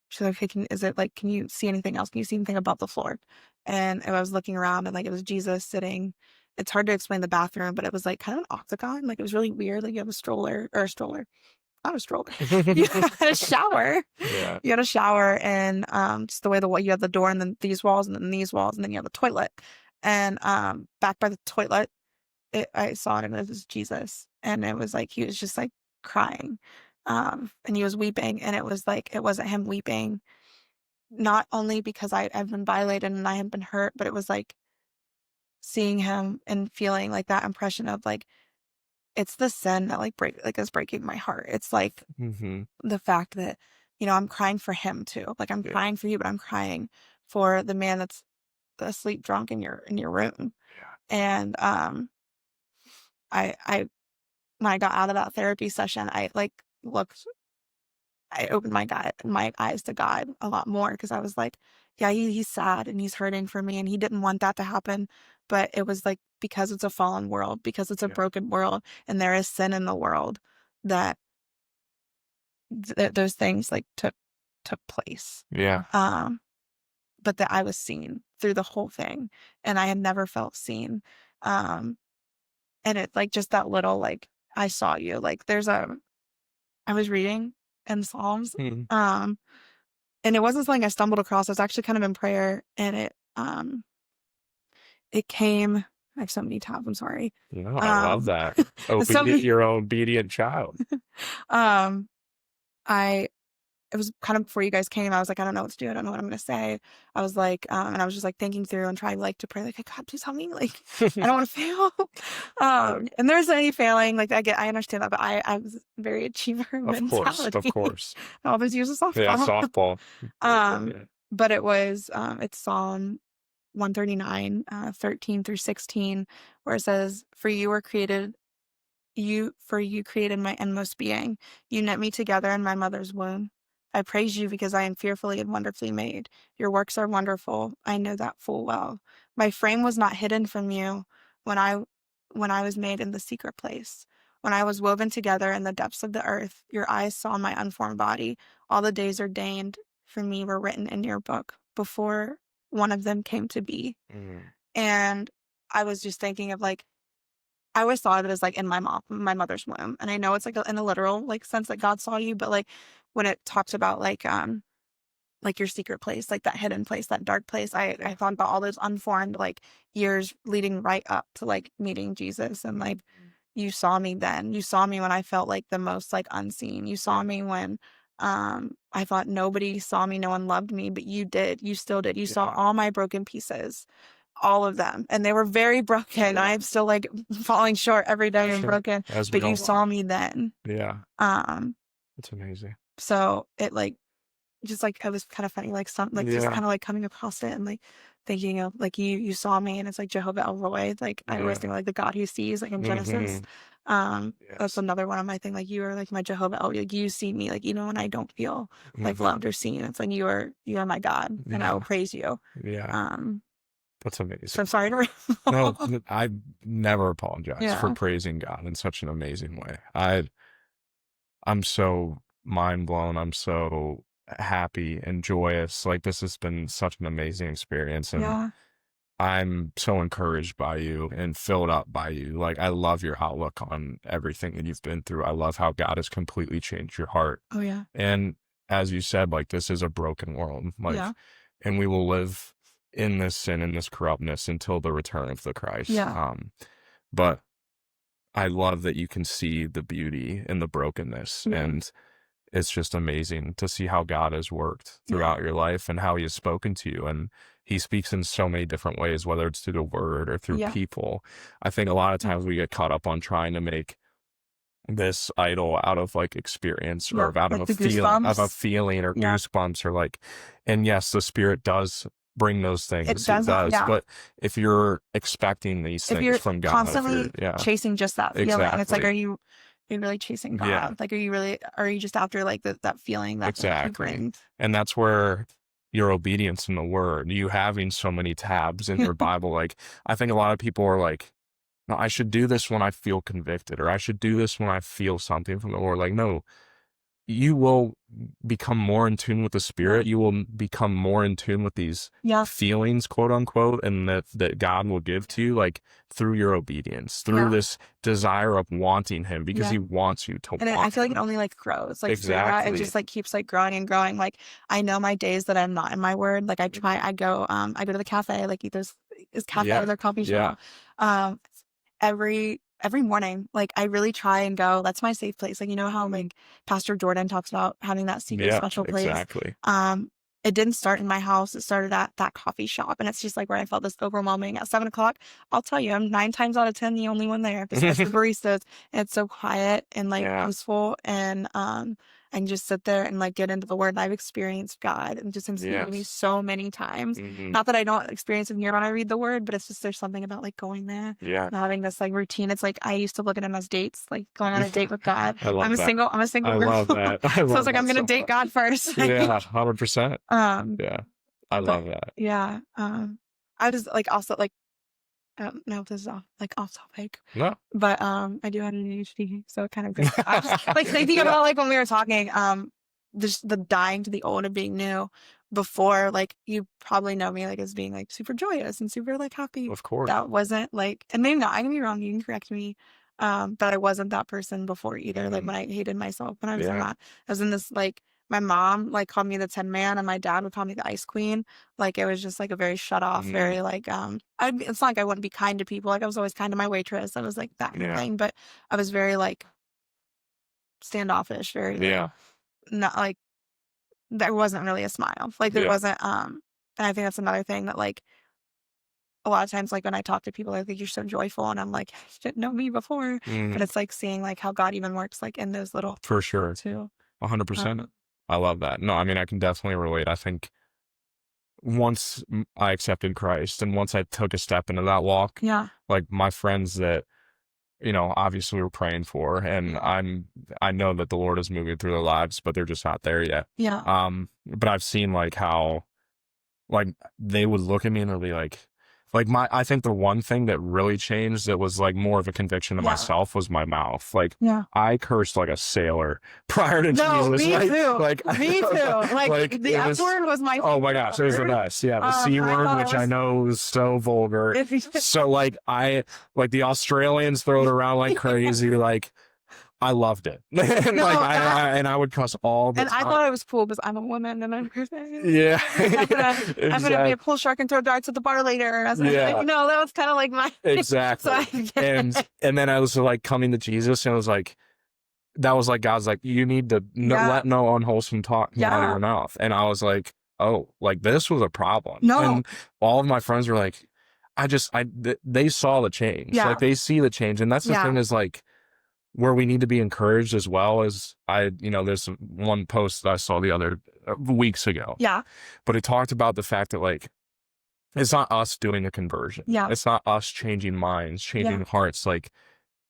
she's like, hey, is it like, can you see anything else? Can you see anything above the floor? And I was looking around, and like it was Jesus sitting. It's hard to explain the bathroom, but it was like kind of an octagon. Like it was really weird. Like you have a stroller, not a stroller. You had a shower. You had a shower, and just the way you had the door, and then these walls, and then these walls, and then you have the toilet. And back by the toilet, I saw it, and it was Jesus, and it was like he was just like crying, and he was weeping, and it was like it wasn't him weeping, not only because I've been violated and I have been hurt, but it was like seeing him and feeling like that impression of like it's the sin that like is breaking my heart. It's like the fact that I'm crying for him too. Like I'm crying for you, but I'm crying for the man that's asleep drunk in your room. And I when I got out of that therapy session, I opened my eyes to God a lot more, because I was like, yeah, he's sad and he's hurting for me, and he didn't want that to happen. But it was like, because it's a fallen world, because it's a broken world, and there is sin in the world, that those things like took place. But that I was seen through the whole thing, and I had never felt seen. And it's like just that little, like, I saw you. Like I was reading in Psalms, and it wasn't something I stumbled across. I was actually kind of in prayer, and it came. I have so many tabs. I'm sorry. No, I love that. You're an obedient child. It was kind of before you guys came. I was like, I don't know what to do. I don't know what I'm going to say. I was like, and I was just like thinking through and trying like to pray, like, God, please help me. Like, I don't want to fail. And there's any failing. Like I understand that, but I was very achiever mentality. Of course. I always use a softball. Yeah, softball. But it was, it's Psalm 139, 13 through 16, where it says, for you created my inmost being. You knit me together in my mother's womb. I praise you because I am fearfully and wonderfully made. Your works are wonderful. I know that full well. My frame was not hidden from you when I was made in the secret place. When I was woven together in the depths of the earth, your eyes saw my unformed body. All the days ordained for me were written in your book before one of them came to be. And I was just thinking of like, I always thought of it as like in my mother's womb. And I know it's like in a literal like sense that God saw you, but like when it talks about like your secret place, like that hidden place, that dark place, I thought about all those unformed like years leading right up to like meeting Jesus. And like, you saw me then. You saw me when I felt like the most like unseen. You saw me when I thought nobody saw me, no one loved me, but you did. You still did. You saw all my broken pieces, all of them, and they were very broken. I'm still like falling short every day and broken, but you saw me then. That's amazing. So it like just like, it was kind of funny, like just kind of like coming across it and like thinking of like, you saw me, and it's like Jehovah El Roy. Like I always think like the God who sees, like in Genesis. That's another one of my thing. Like you are like my Jehovah El, like you see me, like even when I don't feel like loved or seen. It's like you are my God, and I will praise you. That's amazing. So I'm sorry to No, I never apologize for praising God in such an amazing way. I'm so mind blown. I'm so happy and joyous. Like this has been such an amazing experience, and I'm so encouraged by you and filled up by you. Like I love your outlook on everything that you've been through. I love how God has completely changed your heart. Oh yeah. And as you said, like this is a broken world. Like, and we will live in this sin and this corruptness until the return of the Christ. But I love that you can see the beauty in the brokenness, and it's just amazing to see how God has worked throughout your life and how he has spoken to you. And he speaks in so many different ways, whether it's through the word or through people. I think a lot of times we get caught up on trying to make this idol out of like experience or out of like a feeling or goosebumps or like, and yes, the Spirit does bring those things. It does. But if you're expecting these things from God, constantly chasing just that feeling, and it's like, are you really chasing God? Like, are you just after like that feeling that you bring? And that's where your obedience in the word, you having so many tabs in your Bible, like I think a lot of people are like, no, I should do this when I feel convicted, or I should do this when I feel something from the Lord. Like, no, you will become more in tune with the Spirit. You will become more in tune with these feelings, quote unquote, and that God will give to you, like through your obedience, through this desire of wanting him, because he wants you to want I feel like it only like grows. Like it just like keeps like growing and growing. Like I know my days that I'm not in my word. Like I go to the cafe, like there's cafe or their coffee shop. Every morning, like I really try and go, that's my safe place. Like, you know how like Pastor Jordan talks about having that secret special place. Exactly. It didn't start in my house. It started at that coffee shop. And it's just like where I felt this overwhelming at 7:00. I'll tell you, I'm 9 times out of 10 the only one there besides the baristas. And it's so quiet and like peaceful. And I can just sit there and like get into the word. And I've experienced God and just him speaking to me so many times. Not that I don't experience him here when I read the word, but it's just there's something about like going there and having this like routine. It's like I used to look at him as dates, like going on a date with God. I'm a single girl. Love that. So it's like I'm gonna date God first. 100%. I love that. I just like also like I don't know if this is off topic. No. But I do have an ADHD, so it kind of goes like thinking about like when we were talking, just the dying to the old and being new. Before, like you probably know me like as being like super joyous and super like happy. Of course. That wasn't like, and maybe not, I can be wrong, you can correct me. But I wasn't that person before either. Like when I hated myself when I was in that. I was in this like my mom like called me the Tin Man, and my dad would call me the Ice Queen. Like it was just like a very shut off, very like it's not like I wouldn't be kind to people. Like I was always kind to my waitress. I was like that kind of thing, but I was very like standoffish, very not like there wasn't really a smile. Like there wasn't and I think that's another thing that like a lot of times like when I talk to people I think you're so joyful, and I'm like, you didn't know me before. But it's like seeing like how God even works like in those little for sure too. 100%. I love that. No, I mean, I can definitely relate. I think once I accepted Christ and once I took a step into that walk, like my friends that, you know, obviously we're praying for, and I know that the Lord is moving through their lives, but they're just not there yet. But I've seen like how, like they would look at me and they'll be like I think the one thing that really changed that was like more of a conviction to myself was my mouth. Like I cursed like a sailor prior to Jesus. Me too. Like me too. Like the F word was my oh my gosh, it was the best. The C word, which I know is so vulgar. So like the Australians throw it around like crazy. Like I loved it. And and I would cuss all the time. And I thought I was cool because I'm a woman and I'm exactly. I'm gonna be a pool shark and throw darts at the bar later. And I was like, no, that was kind of like my exactly. And then I was like coming to Jesus, and I was like, that was like God's like, you need to let no unwholesome talk come out of your mouth. And I was like, oh, like this was a problem. And all of my friends were like, they saw the change. Like they see the change, and that's the thing is like, where we need to be encouraged as well. As there's one post that I saw the other weeks ago. Yeah. But it talked about the fact that like, it's not us doing a conversion. Yeah. It's not us changing minds, changing hearts. Like,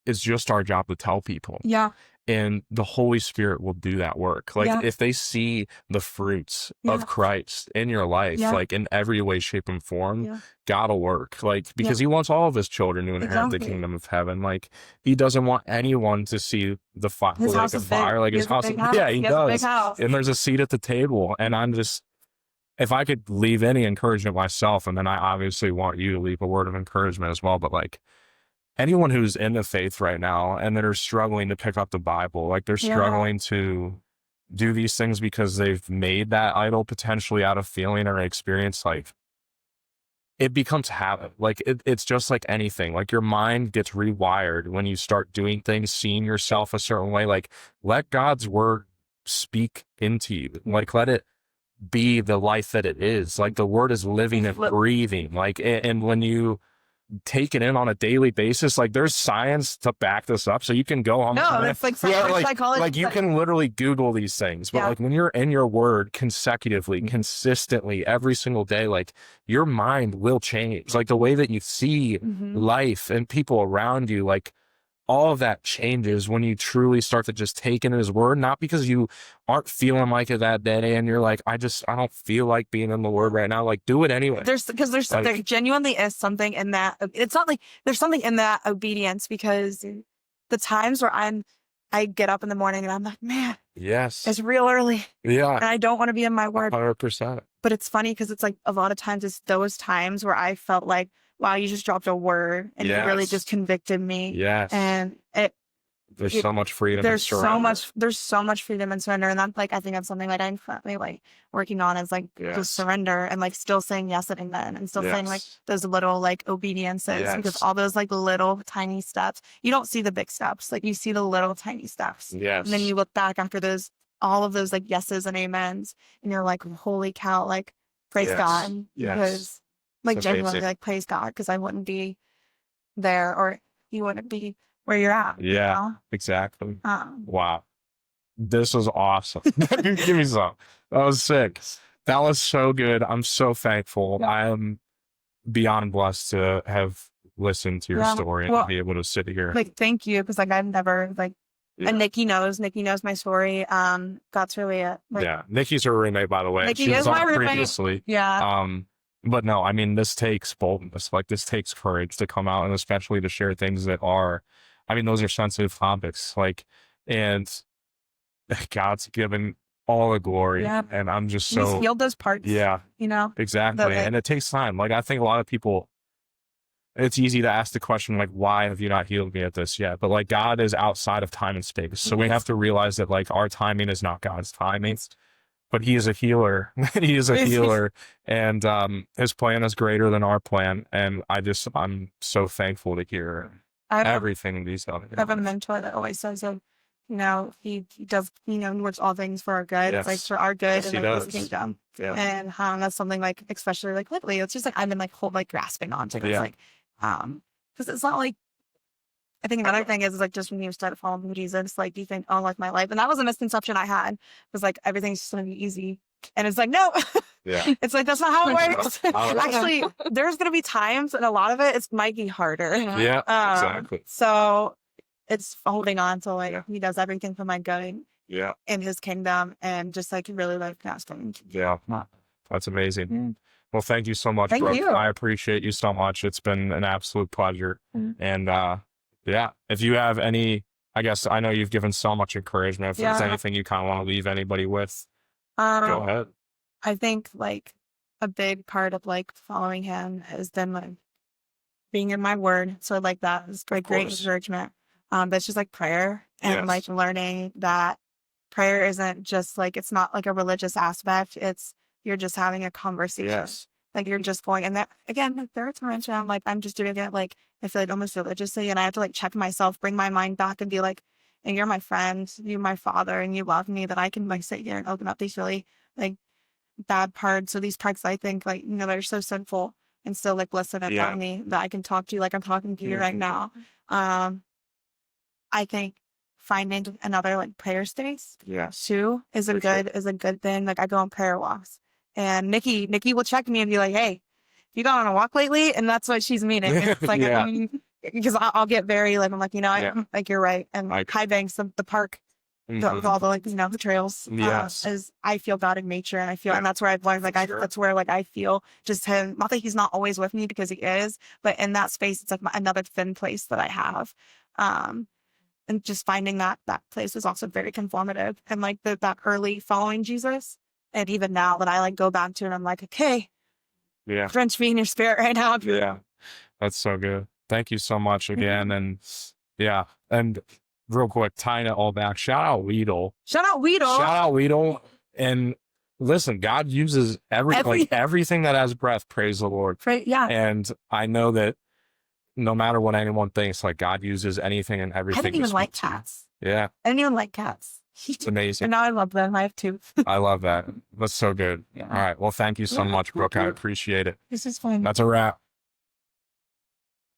it's just our job to tell people. Yeah. And the Holy Spirit will do that work. Like if they see the fruits of Christ in your life, like in every way, shape, and form, God will work. Like, because he wants all of his children to inherit the kingdom of heaven. Like, he doesn't want anyone to see the fire. His house is fire. big. Like his house. Yeah, he does. And there's a seat at the table. And I'm just, if I could leave any encouragement myself, and then I obviously want you to leave a word of encouragement as well, but like, anyone who's in the faith right now and that are struggling to pick up the Bible, like they're struggling to do these things because they've made that idol potentially out of feeling or experience, like it becomes habit. Like it's just like anything, like your mind gets rewired when you start doing things, seeing yourself a certain way. Like let God's word speak into you. Like let it be the life that it is. Like the word is living and breathing. Like, and when you take it in on a daily basis, like there's science to back this up, so you can go on. No, it's like psychology. Like you can literally Google these things, but like when you're in your word consecutively, consistently, every single day, like your mind will change. Like the way that you see life and people around you, like all of that changes when you truly start to just take in his word, not because you aren't feeling like it that day and you're like, I don't feel like being in the word right now. Like do it anyway. There genuinely is something in that. It's not like there's something in that obedience, because the times where I get up in the morning and I'm like, man, it's real early. Yeah. And I don't want to be in my word. 100%. But it's funny because it's like a lot of times it's those times where I felt like, wow, you just dropped a word and it really just convicted me. Yes. And there's so much freedom. There's so much freedom and surrender. And that's like, I think that's something that I'm currently like working on, is like the surrender and like still saying yes and amen, and still saying like those little like obediences, because all those like little tiny steps, you don't see the big steps. Like you see the little tiny steps. Yes. And then you look back after all of those like yeses and amens, and you're like, holy cow, like praise God. Because like genuinely like praise God, because I wouldn't be there, or you wouldn't be where you're at. Yeah, you know? exactly. Wow. This was awesome. Give me some. That was sick. That was so good. I'm so thankful. Yeah. I am beyond blessed to have listened to your story and be able to sit here. Like, thank you. Because like I've never like, and Nikki knows my story. That's really it. Like, Nikki's her roommate, by the way. Nikki is my roommate. Previously. Yeah. But no, I mean, this takes boldness. Like this takes courage to come out, and especially to share things that are, I mean, those are sensitive topics. Like, and God's given all the glory. Yeah. And I'm just so. He's healed those parts. Yeah. You know? Exactly. And it takes time. Like, I think a lot of people, it's easy to ask the question, like, why have you not healed me at this yet? But like, God is outside of time and space. So we have to realize that like our timing is not God's timing. But he is a healer. He is a healer. And his plan is greater than our plan. And I'm so thankful to hear everything he's done. I have a mentor that always says that, you know, he does, you know, works all things for our good. It's like for our good and like his kingdom. Yeah. And that's something like, especially like lately, it's just like I've been like grasping onto. It's like, because it's not like, I think another thing is like just when you start following Jesus, like you think, oh, like my life. And that was a misconception I had, was like everything's just going to be easy. And it's like, no, it's like, that's not how it works. Actually, there's going to be times, and a lot of it might be harder. Yeah, exactly. So it's holding on to like, he does everything for my good in his kingdom, and just like really like grasping. Yeah, that's amazing. Mm. Well, thank you so much, Brooke. You. I appreciate you so much. It's been an absolute pleasure. And if you have any, I guess I know you've given so much encouragement. If there's anything you kind of want to leave anybody with, go ahead. I think like a big part of like following him has been like being in my word. So like that is great encouragement. But it's just like prayer and like learning that prayer isn't just like, it's not like a religious aspect. It's, you're just having a conversation. Yes. Like you're just going, and that again, like, there are times where I'm just doing it like, I feel like almost religiously, and I have to like check myself, bring my mind back and be like, and you're my friend, you're my father, and you love me, that I can like sit here and open up these really like bad parts, or these parts I think like, you know, they're so sinful, and still like listen and tell me that I can talk to you like I'm talking to you right now. I think finding another like prayer space. Yeah. Too is a good thing. Like I go on prayer walks, and Nikki will check me and be like, "Hey, you gone on a walk lately?" And that's what she's meaning. It's like, because I'll get very like, I'm like, like you're right. And like High Banks, the park, with all the like, the trails, is I feel God in nature. And I feel, and that's where I've learned, like, that's where like I feel just him, not that he's not always with me because he is, but in that space, it's like another thin place that I have. And just finding that place was also very conformative, and like that early following Jesus. And even now that I like go back to it, I'm like, okay, drench me in your spirit right now. Yeah. That's so good. Thank you so much again. And and real quick, tying it all back, shout out Weedle. Shout out Weedle. And listen, God uses everything that has breath. Praise the Lord. And I know that no matter what anyone thinks, like God uses anything and everything. I didn't even like cats. Yeah. I didn't even like cats. It's amazing. And now I love them. I have two. I love that. That's so good. All right. Well, thank you so much, Brooke. I appreciate it. This is fun. That's a wrap.